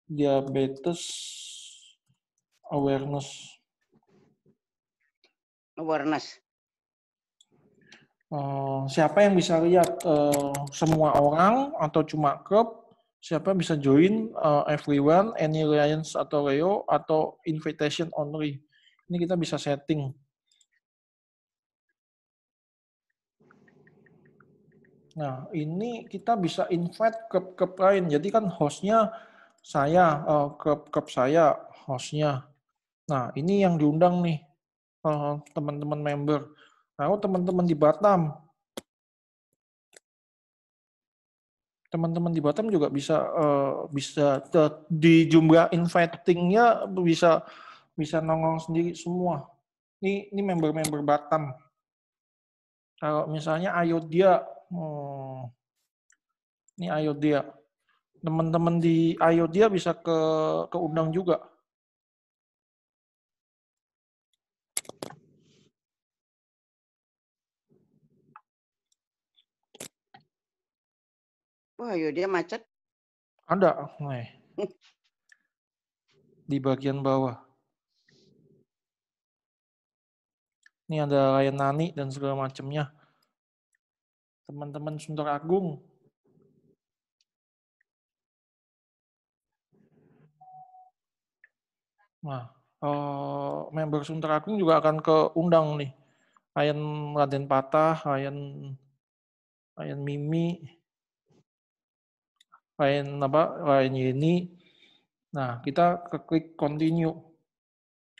diabetes awareness. Siapa yang bisa lihat? Semua orang atau cuma klub? Siapa bisa join? Everyone, any Lions atau Leo, atau invitation only. Ini kita bisa setting. Nah, ini kita bisa invite klub-klub lain. Jadi kan hostnya saya, klub-klub saya hostnya. Nah, ini yang diundang nih, teman-teman member. Lalu teman-teman di Batam. Teman-teman di Batam juga bisa di jumlah inviting-nya bisa nongol sendiri semua. Ini member-member Batam. Kalau misalnya Ayodhya, ini Ayodhya. Teman-teman di Ayodhya bisa keundang juga. Wah, Ayodhya macet. Ada, nih. Di bagian bawah. Ini ada Layan Nani dan segala macamnya. Teman-teman Sunter Agung. Nah, member Sunter Agung juga akan keundang nih. Layan Raden Patah, Layan Lain Mimi, lain Yeni. Nah, kita klik continue.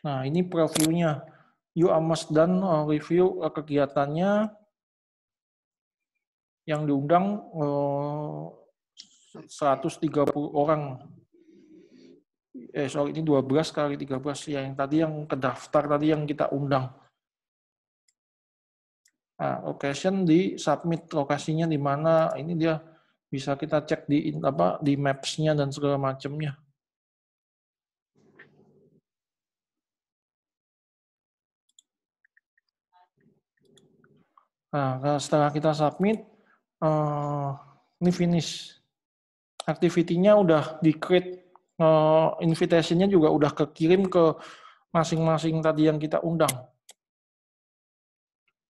Nah, ini previewnya. You must done review kegiatannya. Yang diundang 130 orang. Sorry, ini 12 kali 13 ya, yang tadi yang kedaftar tadi yang kita undang. Nah, location di submit, lokasinya di mana? Ini dia bisa kita cek di maps-nya dan segala macamnya. Nah, setelah kita submit, ini finish. Activity-nya udah di-create, invitation-nya juga udah kekirim ke masing-masing tadi yang kita undang.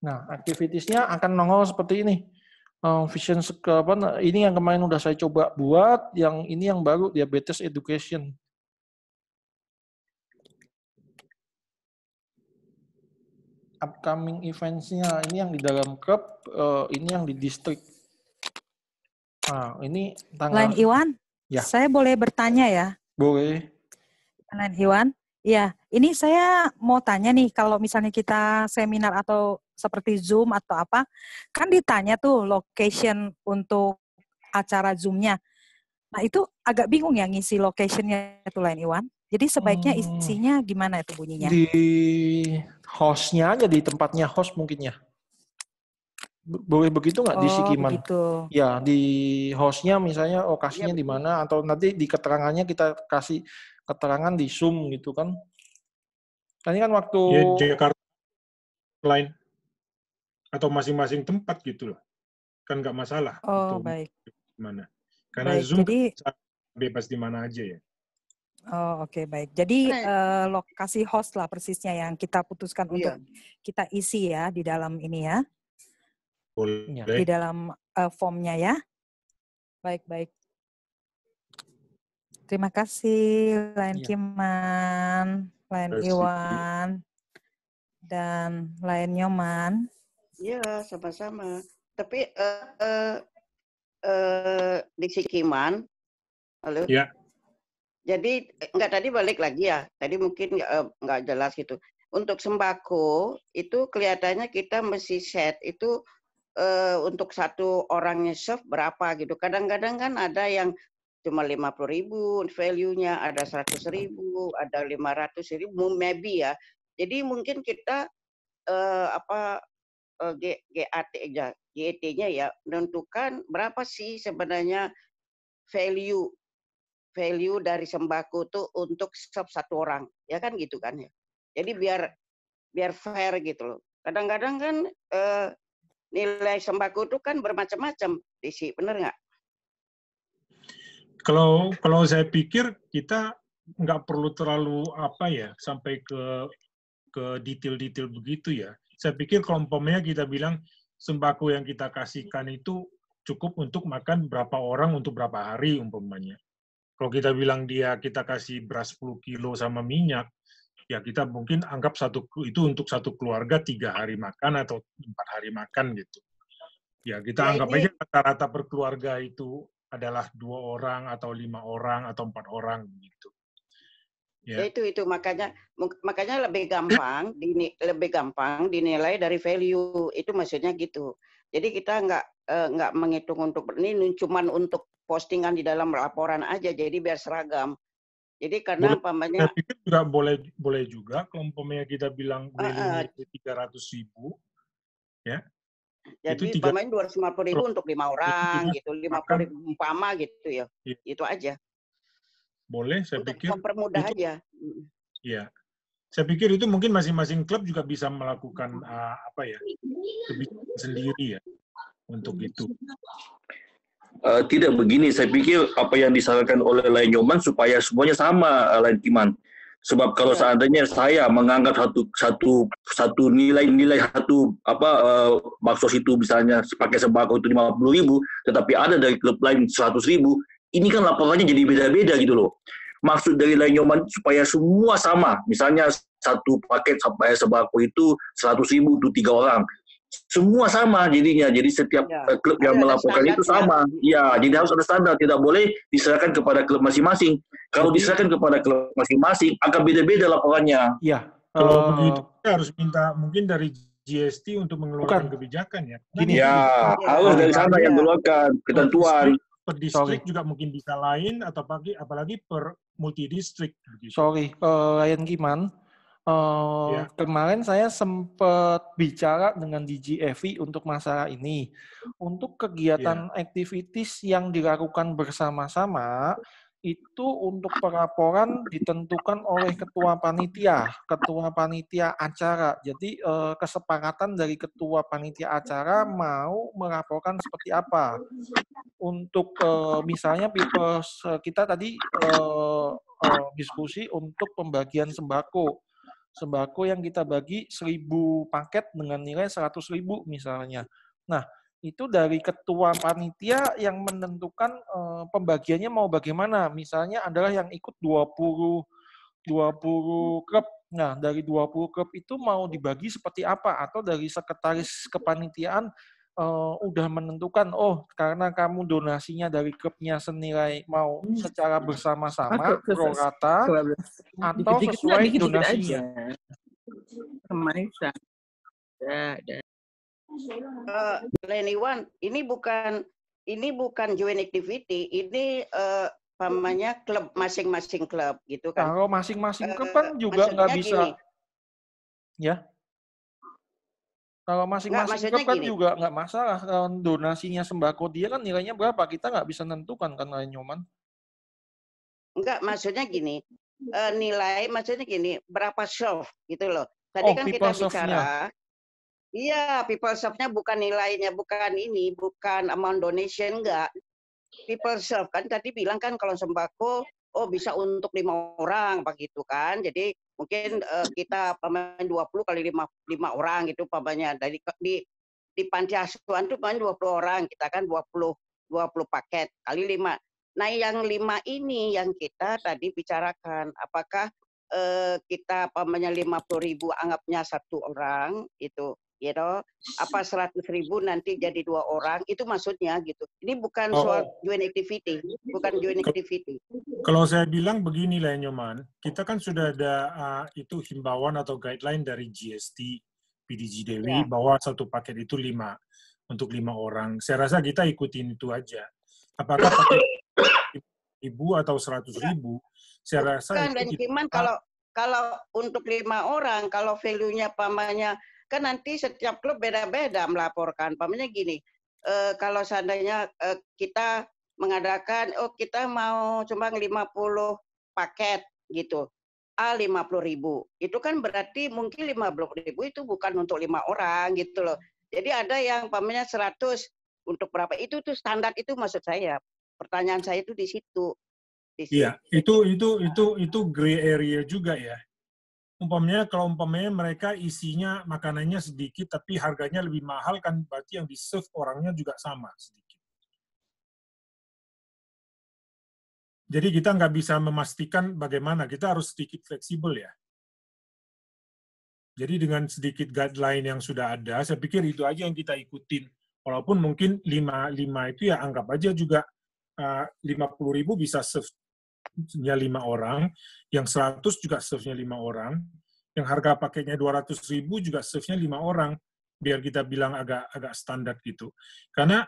Nah, activities-nya akan nongol seperti ini. Vision ini yang kemarin udah saya coba buat, yang ini yang baru, diabetes education. Upcoming events-nya, ini yang di dalam club, ini yang di district. Nah, ini tanggal... Lain Iwan, ya. Saya boleh bertanya ya? Boleh. Lain Iwan, ya, ini saya mau tanya nih, kalau misalnya kita seminar atau seperti Zoom atau apa, kan ditanya tuh location untuk acara Zoom-nya. Nah, itu agak bingung ya ngisi location-nya itu Lain Iwan. Jadi sebaiknya isinya gimana itu bunyinya? Di host-nya aja, di tempatnya host mungkin ya. Boleh begitu nggak di Sikiman? Begitu. Ya, di host-nya misalnya lokasinya di mana, atau nanti di keterangannya kita kasih keterangan di Zoom gitu kan. Tadi kan waktu... Ya, Jakarta lain. Atau masing-masing tempat gitu loh. Kan nggak masalah. Baik. Mana. Karena baik, Zoom jadi, bebas di mana aja ya. Oke, baik. Jadi lokasi host lah persisnya yang kita putuskan untuk kita isi ya di dalam ini ya. Boleh. Di dalam formnya ya. Baik. Terima kasih Lain Kiman, Lain Iwan, dan Lain Nyoman. Iya, sama-sama. Tapi di Sikiman, halo? Ya. Jadi tadi balik lagi ya. Tadi mungkin nggak jelas gitu. Untuk sembako itu kelihatannya kita mesti set itu untuk satu orangnya serve berapa gitu. Kadang-kadang kan ada yang cuma 50.000 value-nya, ada 100.000, ada 500.000, maybe ya. Jadi mungkin kita GET-nya ya menentukan berapa sih sebenarnya value dari sembako itu untuk satu orang, ya kan gitu kan ya. Jadi biar fair gitu loh. Kadang-kadang kan nilai sembako itu kan bermacam-macam, Desi, bener nggak? Kalau saya pikir kita nggak perlu terlalu sampai ke detail-detail begitu ya. Saya pikir kalau umpamanya kita bilang sembako yang kita kasihkan itu cukup untuk makan berapa orang untuk berapa hari umpamanya. Kalau kita bilang kita kasih beras 10 kilo sama minyak, ya kita mungkin anggap itu untuk satu keluarga 3 hari makan atau 4 hari makan gitu. Ya kita anggap aja rata-rata per keluarga itu adalah 2 orang atau 5 orang atau 4 orang gitu. Ya. Itu makanya lebih gampang dinilai dari value, itu maksudnya gitu. Jadi kita nggak menghitung untuk ini cuman untuk postingan di dalam laporan aja, jadi biar seragam. Jadi karena umpamanya saya pikir juga boleh juga kalau umpamanya kita bilang value 300.000 ya. Jadi umpamanya 250.000 untuk 5 orang gitu, 50.000 umpama gitu ya. Itu aja. Boleh, saya untuk pikir mempermudah itu, aja. Ya, saya pikir itu mungkin masing-masing klub juga bisa melakukan kebijakan sendiri ya untuk itu. Tidak begini, saya pikir apa yang disarankan oleh Lain Nyoman supaya semuanya sama, Lain Kiman. Sebab kalau seandainya saya menganggap satu nilai baksos itu misalnya pakai sembako itu 50.000, tetapi ada dari klub lain 100.000. Ini kan laporannya jadi beda-beda gitu loh. Maksud dari Lain Nyoman supaya semua sama. Misalnya satu paket sembako itu 100.000 untuk 3 orang. semua sama jadinya. Jadi setiap klub yang melaporkan itu sama. Ya, jadi harus ada standar. Tidak boleh diserahkan kepada klub masing-masing. Kalau diserahkan kepada klub masing-masing, akan beda-beda laporannya. Iya. Kalau begitu kita harus minta mungkin dari GST untuk mengeluarkan kebijakan ya. Gini, ya, harus dari sana yang mengeluarkan ketentuan. Per distrik juga mungkin bisa lain atau apalagi per multi distrik. Sorry, Ryan Giman. Kemarin saya sempat bicara dengan DG EVI untuk masalah ini. Untuk kegiatan activities yang dilakukan bersama-sama, itu untuk pelaporan ditentukan oleh ketua panitia acara. Jadi kesepakatan dari ketua panitia acara mau melaporkan seperti apa. Untuk misalnya kita tadi diskusi untuk pembagian sembako yang kita bagi 1.000 paket dengan nilai 100.000 misalnya. Nah, itu dari ketua panitia yang menentukan pembagiannya mau bagaimana. Misalnya adalah yang ikut 20 klub. Nah, dari 20 klub itu mau dibagi seperti apa, atau dari sekretaris kepanitiaan udah menentukan, karena kamu donasinya dari klubnya senilai mau secara bersama-sama pro rata atau sesuai donasinya. Leniwan, ini bukan joint activity, ini namanya klub, masing-masing klub gitu kan. Kalau masing-masing klub kan juga nggak bisa gini. Ya. Kalau masing-masing klub kan juga nggak masalah. Donasinya sembako dia kan nilainya berapa, kita nggak bisa nentukan kan, Nyoman? Enggak, maksudnya gini, maksudnya gini, berapa serve gitu loh. Tadi kan kita bicara, iya, people serve-nya bukan nilainya, bukan amount donation, enggak. People serve kan tadi bilang kan kalau sembako, bisa untuk 5 orang, begitu kan. Jadi mungkin kita pemain 20 kali 5 orang gitu pamannya. Dari di panti asuhan itu pemain 20 orang, kita kan 20 paket kali 5. Nah, yang 5 ini yang kita tadi bicarakan, apakah kita pamannya 50.000 anggapnya 1 orang itu, apa 100.000 nanti jadi 2 orang, itu maksudnya gitu. Ini bukan soal joint activity, bukan joint activity. Kalau saya bilang begini lah Nyoman, kita kan sudah ada itu himbauan atau guideline dari GST PDG Dewi bahwa 1 paket itu 5 untuk 5 orang. Saya rasa kita ikutin itu aja. Apakah paket 1.000 atau 100.000? Saya rasa bukan, dan cuman kalau untuk 5 orang, kalau value-nya pamannya kan nanti setiap klub beda-beda melaporkan. Pamannya gini, kalau seandainya kita mengadakan, kita mau cuma 50 paket gitu, 50.000. Itu kan berarti mungkin 50.000 itu bukan untuk 5 orang gitu loh. Jadi ada yang pamannya 100 untuk berapa, itu tuh standar, itu maksud saya. Pertanyaan saya itu di situ. Iya, itu gray area juga ya. Kalau umpamanya mereka isinya makanannya sedikit tapi harganya lebih mahal, kan berarti yang di-serve orangnya juga sama sedikit. Jadi kita nggak bisa memastikan bagaimana, kita harus sedikit fleksibel ya. Jadi dengan sedikit guideline yang sudah ada, saya pikir itu aja yang kita ikutin. Walaupun mungkin 5 itu ya anggap aja juga 50.000 bisa serve-nya 5 orang, yang 100 juga serve-nya 5 orang, yang harga paketnya 200.000 juga serve-nya 5 orang, biar kita bilang agak standar gitu. Karena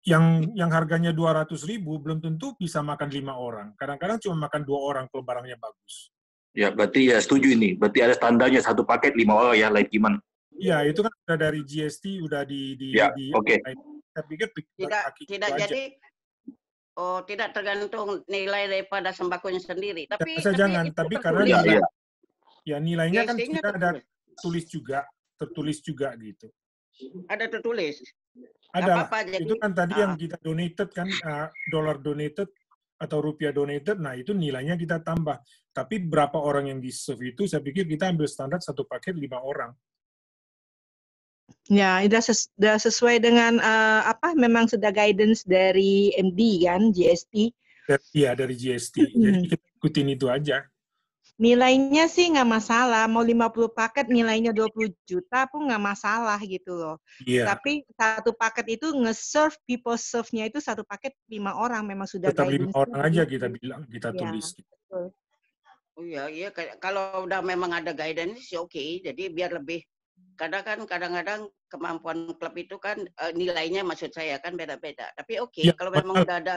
yang harganya 200.000 belum tentu bisa makan 5 orang. Kadang-kadang cuma makan 2 orang kalau barangnya bagus. Ya, berarti ya setuju ini. Berarti ada standarnya 1 paket 5 orang ya, lain gimana? Ya, itu kan udah dari GST, udah oke. Saya pikir tidak jadi tidak tergantung nilai daripada sembakonya sendiri. Tapi tapi karena nilainya kan kita ada tertulis juga gitu. Ada tertulis. Ada. Itu kan tadi yang kita donated kan, dollar donated atau rupiah donated, nah itu nilainya kita tambah. Tapi berapa orang yang di-serve itu, saya pikir kita ambil standar 1 paket 5 orang. Ya, sudah sesuai dengan memang sudah guidance dari MD kan, GST. Iya, dari GST. Jadi kita ikutin itu aja. Nilainya sih nggak masalah, mau 50 paket nilainya 20 juta pun nggak masalah gitu loh. Iya. Tapi satu paket itu nge-serve, people serve-nya itu satu paket 5 orang, memang sudah Tetap 5 guidance-nya orang aja begitu. kita bilang, kita Ya, tulis. betul. Oh iya, iya. Kalau udah memang ada guidance sih oke. Jadi biar lebih, kadang-kadang kemampuan klub itu kan nilainya maksud saya kan beda-beda. Tapi oke, Ya, kalau memang betul. udah ada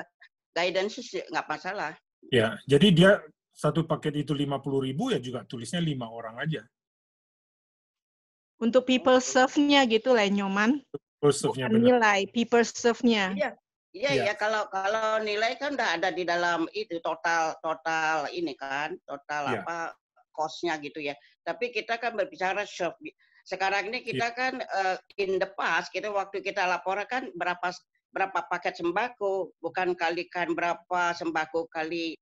guidance sih nggak masalah. Ya, jadi dia satu paket itu 50.000 ya juga tulisnya 5 orang aja. Untuk people serve-nya gitu lah, Nyoman. People serve-nya Bukan benar. nilai, people serve-nya. Iya, iya, Iya. iya. Kalau nilai kan udah ada di dalam itu total ini kan, total Iya. apa cost-nya gitu ya. Tapi kita kan berbicara serve. Sekarang ini kita kan in the past, kita waktu kita laporkan berapa paket sembako, bukan kalikan berapa sembako kali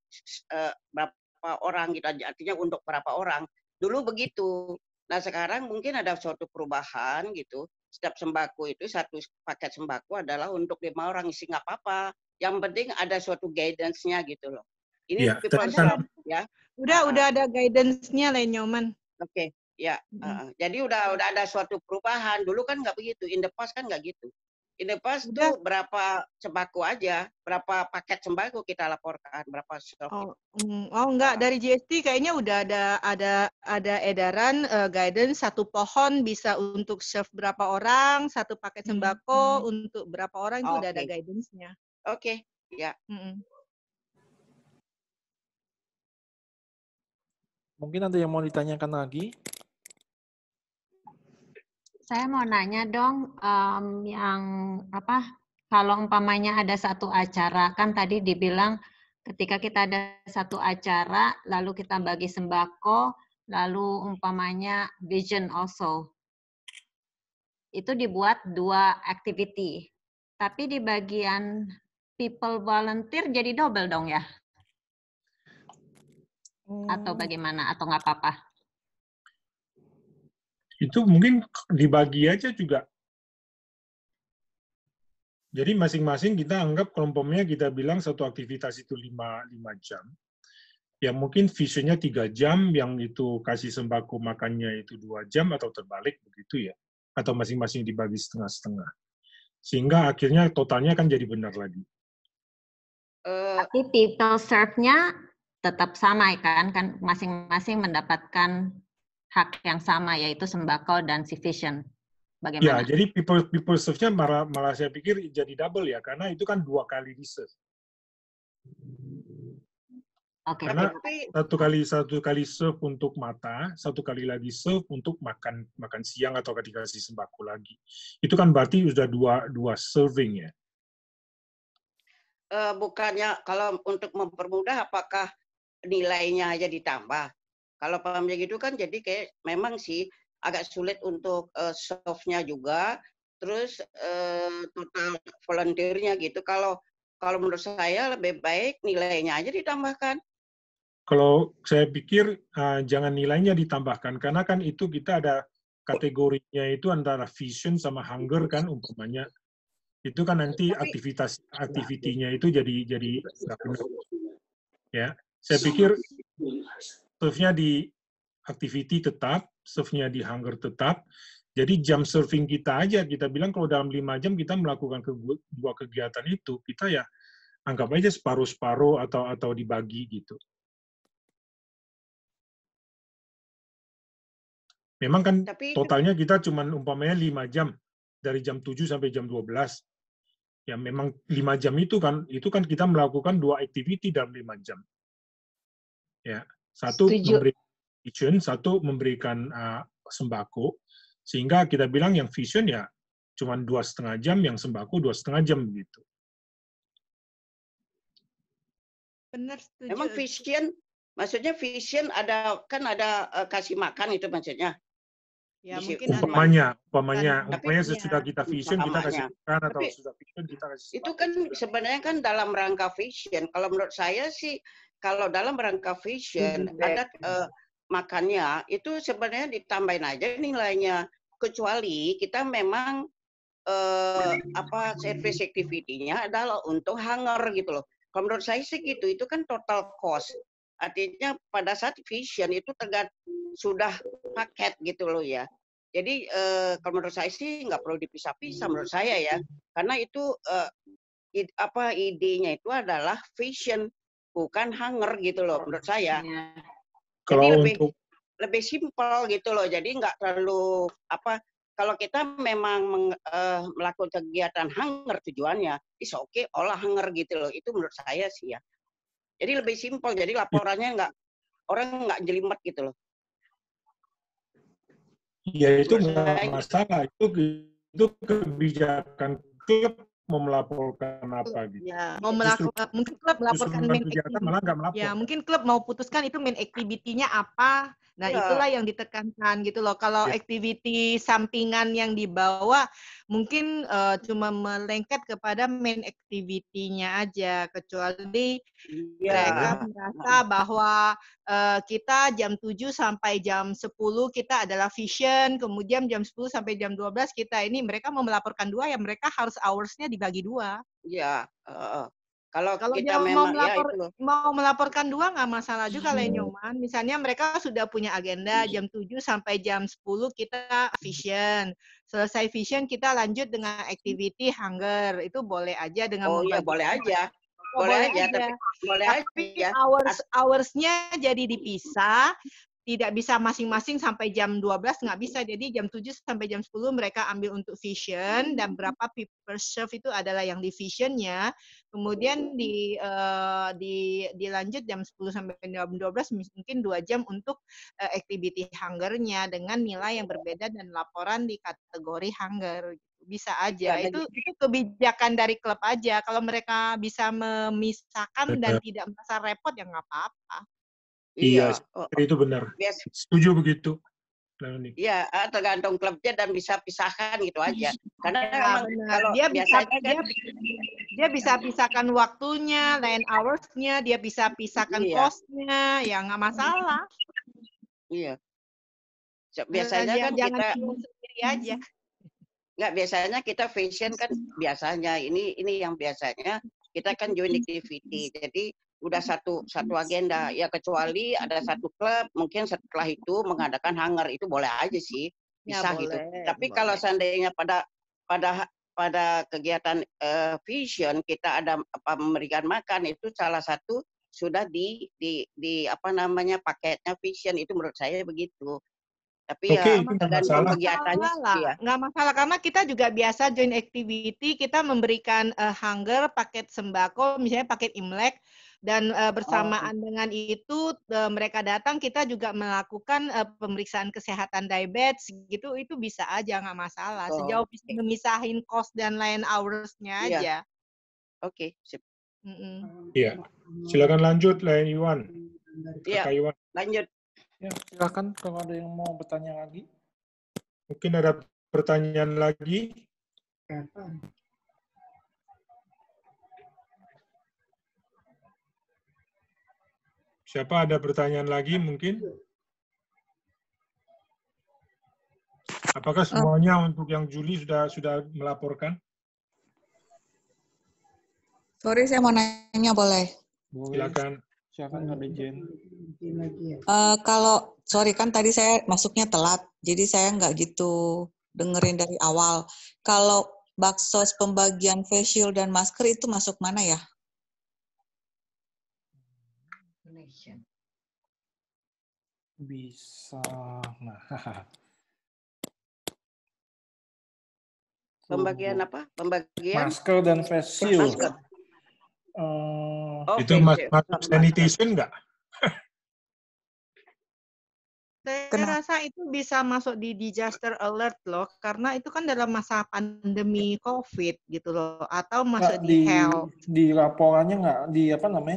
berapa orang gitu. Artinya untuk berapa orang. Dulu begitu. Nah sekarang mungkin ada suatu perubahan gitu. Setiap sembako itu satu paket sembako adalah untuk 5 orang, isi nggak apa-apa. Yang penting ada suatu guidance-nya gitu loh. Ini Iya, people tapi kan serve ya. Udah ada guidance-nya lah, Nyoman. Oke, ya. Jadi udah ada suatu perubahan. Dulu kan nggak begitu. In the past kan nggak gitu. In the past tuh berapa sembako aja, berapa paket sembako kita laporkan, berapa serve. Oh enggak, dari GST kayaknya udah ada edaran guidance satu pohon bisa untuk serve berapa orang, satu paket sembako untuk berapa orang itu udah ada Oke. guidance-nya. Oke, ya. Mungkin ada yang mau ditanyakan lagi? Saya mau nanya dong, yang apa? Kalau umpamanya ada satu acara, kan tadi dibilang ketika kita ada satu acara, lalu kita bagi sembako, lalu umpamanya vision also. Itu dibuat 2 activity. Tapi di bagian people volunteer jadi double dong ya? Atau bagaimana? Atau nggak apa-apa? itu mungkin dibagi aja juga. Jadi masing-masing kita anggap kelompoknya kita bilang satu aktivitas itu 5 jam. Ya mungkin visionnya 3 jam, yang itu kasih sembako makannya itu 2 jam atau terbalik begitu ya. Atau masing-masing dibagi setengah-setengah. Sehingga akhirnya totalnya kan jadi benar lagi. Tapi people serve-nya tetap sama kan masing-masing mendapatkan hak yang sama, yaitu sembako dan si vision. Bagaimana? Ya, jadi people serve-nya malah saya pikir jadi double ya, karena itu kan 2 kali di-serve. Oke. Karena satu kali serve untuk mata, satu kali lagi serve untuk makan siang atau ketika kasih sembako lagi. Itu kan berarti sudah dua serving ya. Bukannya kalau untuk mempermudah apakah nilainya aja ditambah? Kalau pahamnya gitu kan jadi kayak memang sih agak sulit untuk serve-nya juga, terus total volunteer-nya gitu. Kalau menurut saya lebih baik nilainya aja ditambahkan. Kalau saya pikir jangan nilainya ditambahkan, karena kan itu kita ada kategorinya itu antara vision sama hunger kan umpamanya. Itu kan nanti aktivitinya itu jadi nggak benar. Ya, saya pikir serve-nya di activity tetap, serve-nya di hunger tetap. Jadi jam surfing kita aja, kita bilang kalau dalam 5 jam kita melakukan 2 kegiatan itu, kita ya anggap aja separuh-separuh atau dibagi gitu. Memang kan totalnya kita cuma umpamanya 5 jam, dari jam 7 sampai jam 12. Ya memang 5 jam itu kan kita melakukan 2 activity dalam 5 jam. Ya, satu memberikan vision, satu memberikan sembako, sehingga kita bilang yang vision ya cuma 2,5 jam, yang sembako 2,5 jam begitu. Benar, setuju. Emang vision, maksudnya vision ada kasih makan itu maksudnya. Ya, mungkin umpamanya sesudah kita vision kita kasih makan atau sudah vision kita kasih sembako. Itu kan sebenarnya kan dalam rangka vision. Kalau menurut saya sih kalau dalam rangka vision ada makannya itu sebenarnya ditambahin aja nilainya, kecuali kita memang service activity-nya adalah untuk hunger gitu loh. Kalau menurut saya sih gitu, itu kan total cost. artinya pada saat vision itu sudah paket gitu loh ya. Jadi kalau menurut saya sih nggak perlu dipisah-pisah menurut saya ya, karena itu idenya itu adalah vision bukan hanger gitu loh menurut saya. Jadi lebih simpel gitu loh. Jadi nggak terlalu kalau kita memang melakukan kegiatan hanger tujuannya, is oke olah hanger gitu loh. Itu menurut saya sih ya. Jadi lebih simpel. Jadi laporannya orang nggak jelimet gitu loh. Ya itu nggak masalah. Itu kebijakan klub mau melaporkan apa gitu. Ya, mau melakukan mungkin klub melaporkan main activity. Ya, mungkin klub mau putuskan itu main activity-nya apa. Nah, itulah yang ditekankan gitu loh. Kalau activity sampingan yang dibawa mungkin cuma melengket kepada main activity-nya aja, kecuali mereka merasa bahwa kita jam 7 sampai jam 10 kita adalah vision, kemudian jam 10 sampai jam 12 kita ini mereka mau melaporkan 2 ya mereka harus hours-nya dibagi 2. Iya, kalau dia kita memang mau melaporkan 2 nggak masalah juga Nyoman. Misalnya mereka sudah punya agenda jam 7 sampai jam 10 kita vision. Selesai vision kita lanjut dengan activity hanger. Itu boleh aja dengan boleh aja. Tapi hours-nya jadi dipisah. Tidak bisa masing-masing sampai jam 12 nggak bisa. Jadi jam 7 sampai jam 10 mereka ambil untuk vision dan berapa people serve itu adalah yang di visionnya. Kemudian dilanjut jam 10 sampai jam 12 mungkin 2 jam untuk activity hungernya dengan nilai yang berbeda dan laporan di kategori hunger. Bisa aja. Itu kebijakan dari klub aja. Kalau mereka bisa memisahkan dan tidak merasa repot ya nggak apa-apa. Iya, itu benar. Setuju begitu. Iya, tergantung klubnya dan bisa pisahkan gitu aja. Karena memang kalau dia bisa pisahkan waktunya, line hours-nya, dia bisa pisahkan cost-nya, ya nggak masalah. Iya. Biasanya kan kita sendiri aja. Nggak, biasanya kita fashion kan biasanya ini yang biasanya kita kan join activity. Jadi udah satu agenda ya, kecuali ada satu klub mungkin setelah itu mengadakan hanger, itu boleh aja sih bisa ya, gitu. Tapi kalau seandainya pada kegiatan vision kita ada memberikan makan, itu salah satu sudah di paketnya vision, itu menurut saya begitu. Tapi tergantung kegiatannya nggak masalah karena kita juga biasa join activity, kita memberikan hanger paket sembako misalnya paket Imlek. Dan bersamaan dengan itu mereka datang, kita juga melakukan pemeriksaan kesehatan diabetes gitu, itu bisa aja nggak masalah. Sejauh bisa memisahin cost dan line hours-nya aja. Oke, sip. Iya, silakan lanjut Iwan. Iya, lanjut. Ya, silakan kalau ada yang mau bertanya lagi. Mungkin ada pertanyaan lagi. Siapa ada pertanyaan lagi mungkin? Apakah semuanya untuk yang Juli sudah melaporkan? Sorry, saya mau nanya, boleh? Silakan. Silakan ada Jen. Kalau sorry kan tadi saya masuknya telat, jadi saya nggak gitu dengerin dari awal. Kalau baksos pembagian face shield dan masker itu masuk mana ya? Bisa. Nah. Pembagian apa? Pembagian masker dan face shield. Itu masuk sanitation nggak? Saya rasa itu bisa masuk di disaster alert loh, karena itu kan dalam masa pandemi COVID gitu loh, atau masuk di health. Di laporannya nggak,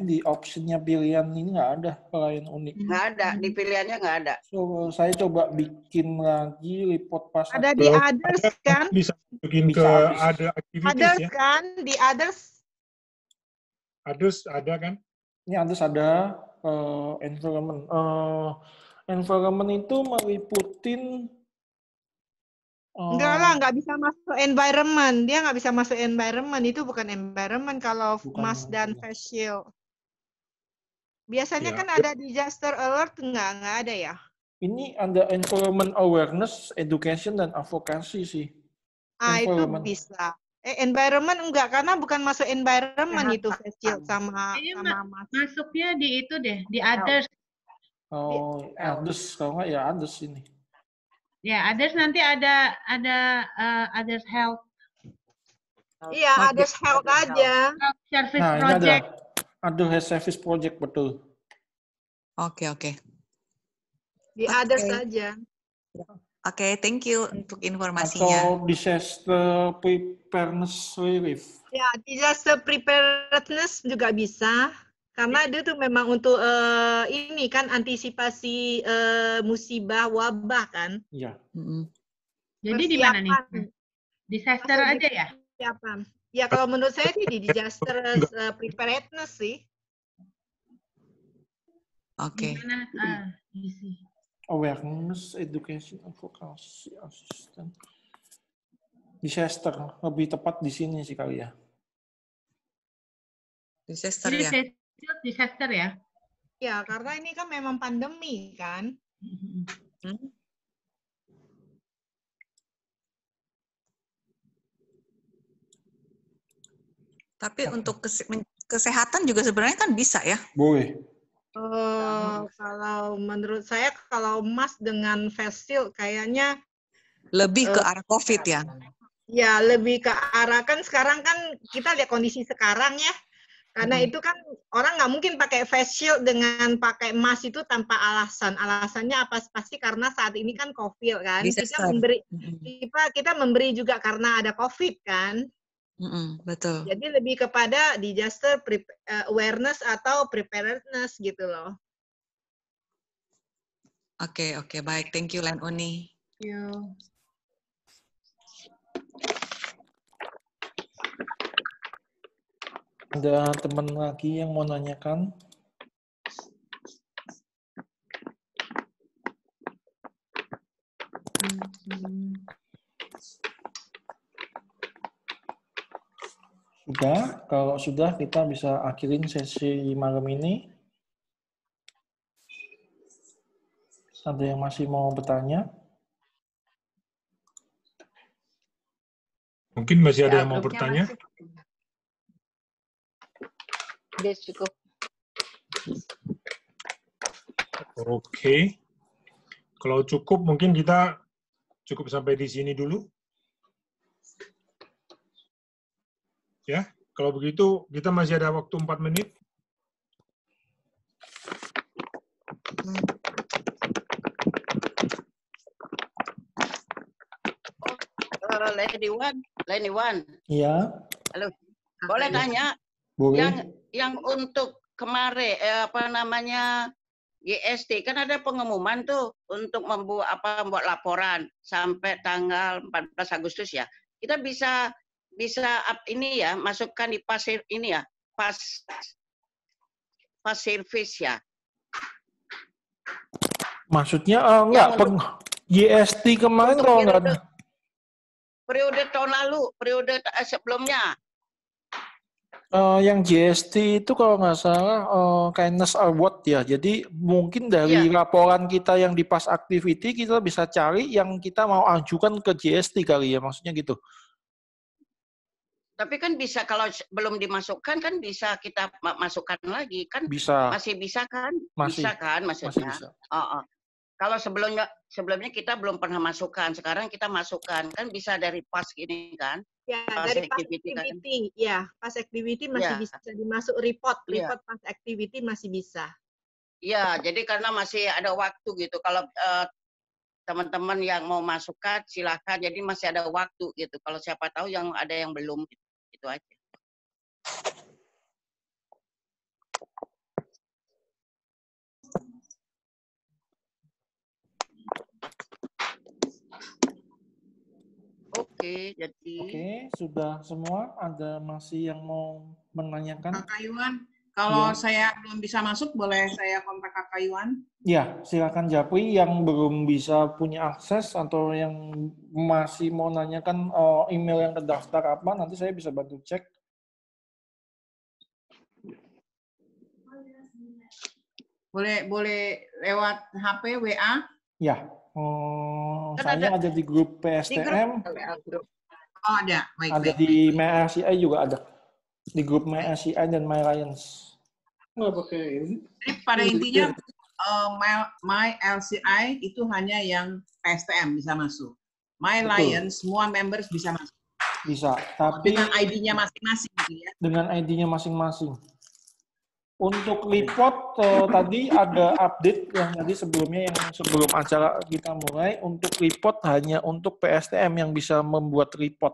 di optionnya pilihan ini nggak ada lain unik. Nggak ada, di pilihannya nggak ada. So, saya coba bikin lagi report pas. Ada di others kan? Bisa bikin ke ada activities ya? Kan, di others. Others ada kan? Ini others ada environment. Environment itu meliputin enggak lah, nggak bisa masuk environment. Dia nggak bisa masuk environment. Itu bukan environment kalau mask dan face shield. Biasanya Ya. kan ada disaster alert, nggak ada ya? Ini ada environment awareness, education, dan advocacy sih. Itu Environment. bisa. Environment enggak, karena bukan masuk environment itu Kesehatan. face shield sama Kayaknya mask. masuknya di itu deh, di others. Oh, others, kalau nggak ya others ini. Ya, others nanti ada others health. Iya, ada health aja. Service Nah, ini project. ada health service project, betul. Oke. Di others saja. Oke, thank you untuk informasinya. Atau disaster preparedness relief. Ya, disaster preparedness juga bisa. Karena itu tuh memang untuk ini kan antisipasi musibah wabah kan. Iya. Jadi di mana nih? Disaster Masuk aja ya? Persiapan. Ya kalau menurut saya sih di disaster preparedness sih. Oke. Awareness, education, advocacy, assistant. Disaster, lebih tepat di sini sih kali ya. Disaster Jadi ya. Disaster ya? Ya, karena ini kan memang pandemi kan. Tapi untuk kesehatan juga sebenarnya kan bisa ya? Boleh. Kalau menurut saya kalau mask dengan face shield kayaknya lebih ke arah COVID ya? Ya, lebih ke arah kan sekarang kan kita lihat kondisi sekarang ya. Karena itu kan orang nggak mungkin pakai face shield dengan pakai mask itu tanpa alasan. Alasannya apa? Pasti karena saat ini kan COVID kan. Kita memberi juga karena ada COVID kan. Betul. Jadi lebih kepada disaster awareness atau preparedness gitu loh. Oke, baik. Thank you, Len Uni. Ada teman lagi yang mau nanyakan? Sudah, kalau sudah kita bisa akhirin sesi malam ini. Ada yang masih mau bertanya? Mungkin masih ada yang mau bertanya? Udah cukup. Oke. Kalau cukup, mungkin kita cukup sampai di sini dulu. Ya, kalau begitu kita masih ada waktu 4 menit. Lady One. Iya. Halo. Boleh tanya? Boleh. Yang untuk kemarin GST kan ada pengumuman tuh untuk membuat laporan sampai tanggal 14 Agustus ya. Kita bisa ini ya, masukkan di pas ini ya, pas service ya. Maksudnya enggak, GST kemarin kalau enggak ada. Periode tahun lalu, periode sebelumnya. Yang GST itu kalau nggak salah Kindness Award ya. Jadi mungkin dari laporan kita yang di Past Activity kita bisa cari yang kita mau ajukan ke GST kali ya, maksudnya gitu. Tapi kan bisa kalau belum dimasukkan kan bisa kita masukkan lagi kan? Bisa. Masih bisa kan? Masih. Bisa kan maksudnya? Masih bisa. Kalau sebelumnya kita belum pernah masukkan, sekarang kita masukkan kan bisa dari pas gini kan? Ya, Pas dari pas activity kan? activity, ya, pas activity masih bisa dimasuk report pas activity masih bisa. Iya, jadi karena masih ada waktu gitu. Kalau teman-teman yang mau masukkan silakan. Jadi masih ada waktu gitu. Kalau siapa tahu yang ada yang belum itu aja. Oke, jadi. Oke, sudah semua. Ada masih yang mau menanyakan? Kakak Yuan, kalau saya belum bisa masuk, boleh saya kontak Kakak Yuan? Ya, silakan Japri yang belum bisa punya akses atau yang masih mau nanyakan email yang terdaftar apa, nanti saya bisa bantu cek. Boleh lewat HP, WA? Ya, Kan saya ada di grup di PSTM, grup. Oh, ada. Baik, ada baik. di MyRCI juga ada. Di grup MyRCI dan MyLions. Nggak pakai ini. Jadi pada intinya My LCI itu hanya yang PSTM bisa masuk. My Betul. Lions semua members bisa masuk. Bisa, tapi Dengan ID-nya masing-masing gitu ya. dengan ID-nya masing-masing. Untuk report tadi ada update yang tadi sebelumnya yang sebelum acara kita mulai, untuk report hanya untuk PSTM yang bisa membuat report.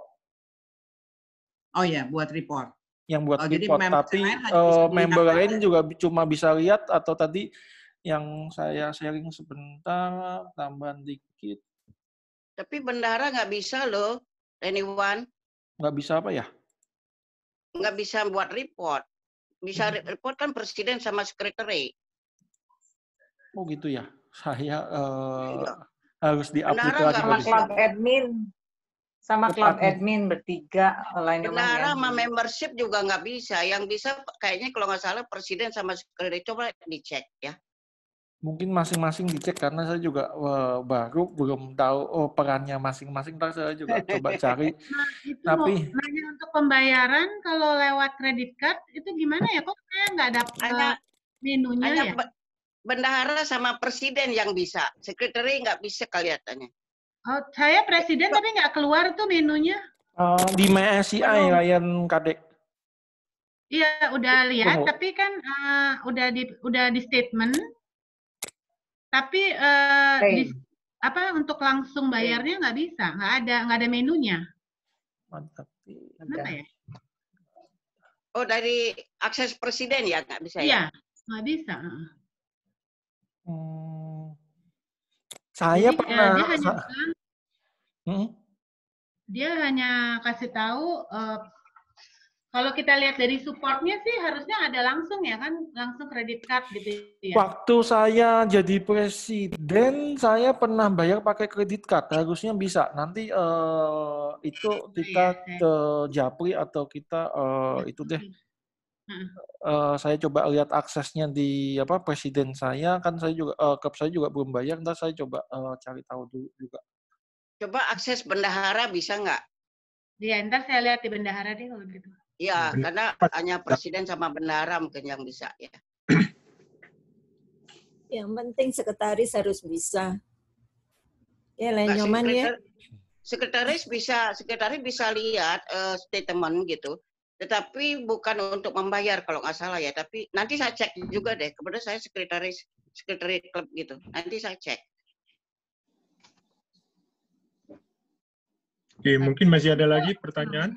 Oh ya, buat report. Yang buat Jadi report, member tapi lain hanya bisa member melihat lain juga cuma bisa lihat, atau tadi yang saya sharing sebentar, tambahan dikit. Tapi bendahara nggak bisa loh, anyone. Nggak bisa apa ya? Nggak bisa buat report. Bisa report kan presiden sama sekretari. Oh gitu ya. Saya harus di-update Bendahara lagi. nggak Sama bisa. klub admin. Sama klub admin bertiga online Bendahara sama membership juga nggak bisa. Yang bisa kayaknya kalau nggak salah presiden sama sekretari. Coba dicek ya. Mungkin masing-masing dicek karena saya juga baru belum tahu perannya masing-masing. Ntar saya juga coba cari. Nah, itu Tapi nanya untuk pembayaran kalau lewat kredit card itu gimana ya? Kok saya nggak dapat menunya Hanya ya? bendahara sama presiden yang bisa. Sekretari nggak bisa kelihatannya. Oh, saya presiden tapi nggak keluar tuh menunya. di MyRCI Ryan Kadek. Iya, udah lihat, Tunggu. tapi kan udah di statement. Tapi untuk langsung bayarnya nggak bisa, nggak ada menunya. Kenapa ya? Oh, dari akses presiden ya nggak bisa ya? Iya, nggak bisa. Saya Jadi, pernah. dia hanya bilang, dia hanya kasih tahu kalau kita lihat dari supportnya sih harusnya ada langsung ya kan, langsung kredit card gitu ya. Waktu saya jadi presiden, saya pernah bayar pakai kredit card. Harusnya bisa. Nanti itu kita ke Japri atau kita itu deh. Saya coba lihat aksesnya di presiden saya, kan saya juga klub saya juga belum bayar. Ntar saya coba cari tahu dulu juga. Coba akses bendahara bisa nggak? Iya, ntar saya lihat di bendahara deh kalau gitu. Iya, karena hanya presiden sama bendahara mungkin yang bisa ya. Yang penting sekretaris harus bisa. Ya, lain nyoman ya. Sekretaris bisa lihat statement gitu. Tetapi bukan untuk membayar kalau nggak salah ya. Tapi nanti saya cek juga deh. Kebetulan saya sekretari klub gitu. Nanti saya cek. Oke, mungkin masih ada lagi pertanyaan?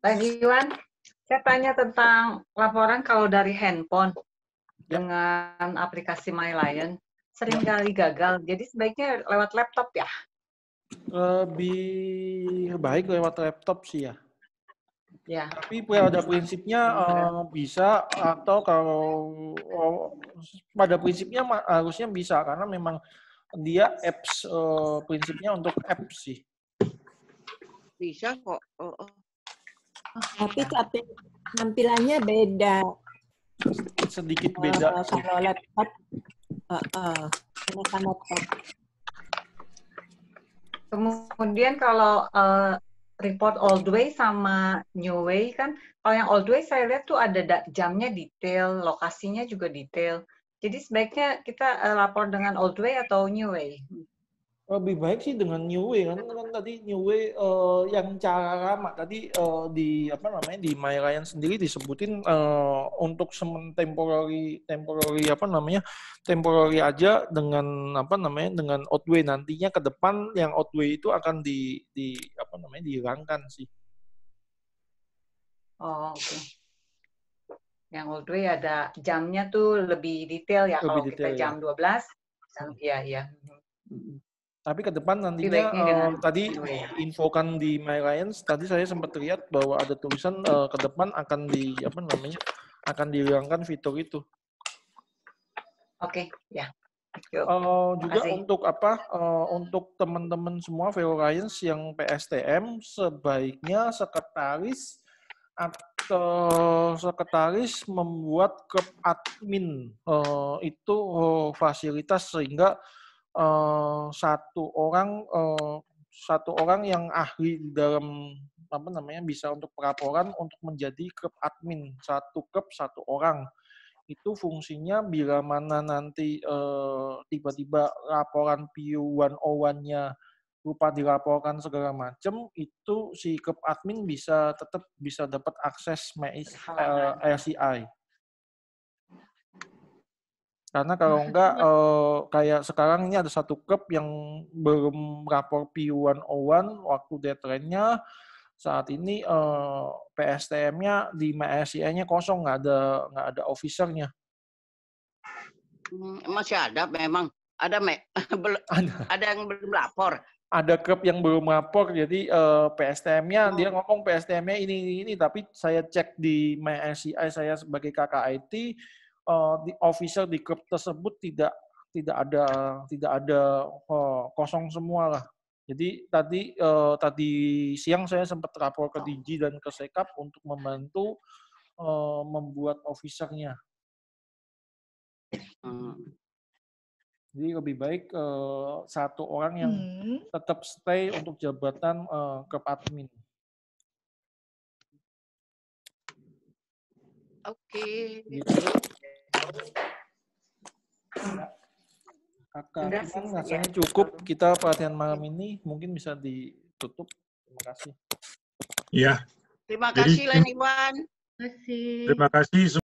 Lagi Iwan, saya tanya tentang laporan kalau dari handphone dengan aplikasi MyLion seringkali gagal. Jadi sebaiknya lewat laptop ya? Lebih baik lewat laptop sih ya. Ya. Tapi pada prinsipnya bisa, atau kalau pada prinsipnya harusnya bisa karena memang dia apps, prinsipnya untuk apps sih. Bisa kok. Tapi tampilannya beda. Sedikit beda. Kalau laptop, laptop. Kemudian kalau report old way sama new way kan, kalau yang old way saya lihat tuh ada jamnya detail, lokasinya juga detail. Jadi sebaiknya kita lapor dengan old way atau new way? Lebih baik sih dengan new way kan tadi new way yang cara lama tadi di di MyLion sendiri disebutin untuk temporary temporary aja dengan dengan old way, nantinya ke depan yang old way itu akan dihilangkan sih. Oh, oke. Yang old way ada jamnya tuh lebih detail ya, kalau kita jam 12. Iya. Tapi ke depan nantinya tadi infokan di MyLion, tadi saya sempat lihat bahwa ada tulisan ke depan akan akan dihilangkan fitur itu. Oke, ya. Juga untuk untuk teman-teman semua Velorians yang PSTM, sebaiknya sekretaris sekretaris membuat klub admin itu fasilitas sehingga satu orang yang ahli di dalam bisa untuk pelaporan untuk menjadi klub admin, satu klub satu orang. Itu fungsinya bila mana nanti tiba-tiba laporan PU 101-nya lupa dilaporkan segala macam, itu si klub admin tetap bisa dapat akses LCI. Karena kalau enggak, kayak sekarang ini ada satu klub yang belum lapor PU 101 waktu deadline-nya, saat ini PSTM-nya di MyLCI-nya kosong, nggak ada officer-nya. Masih ada memang, ada yang belum lapor. Ada klub yang belum lapor, jadi PSTM-nya dia ngomong PSTM-nya ini, tapi saya cek di MyLCI saya sebagai kakak IT, di officer di klub tersebut tidak ada kosong semua lah. Jadi tadi siang saya sempat lapor ke DG dan ke Sekap untuk membantu membuat officer-nya. Jadi lebih baik satu orang yang tetap stay untuk jabatan klub admin. Oke. Gitu. Kakak Iman rasanya cukup kita pelatihan malam ini, mungkin bisa ditutup. Terima kasih. Iya. Terima kasih Len Iwan. Terima kasih.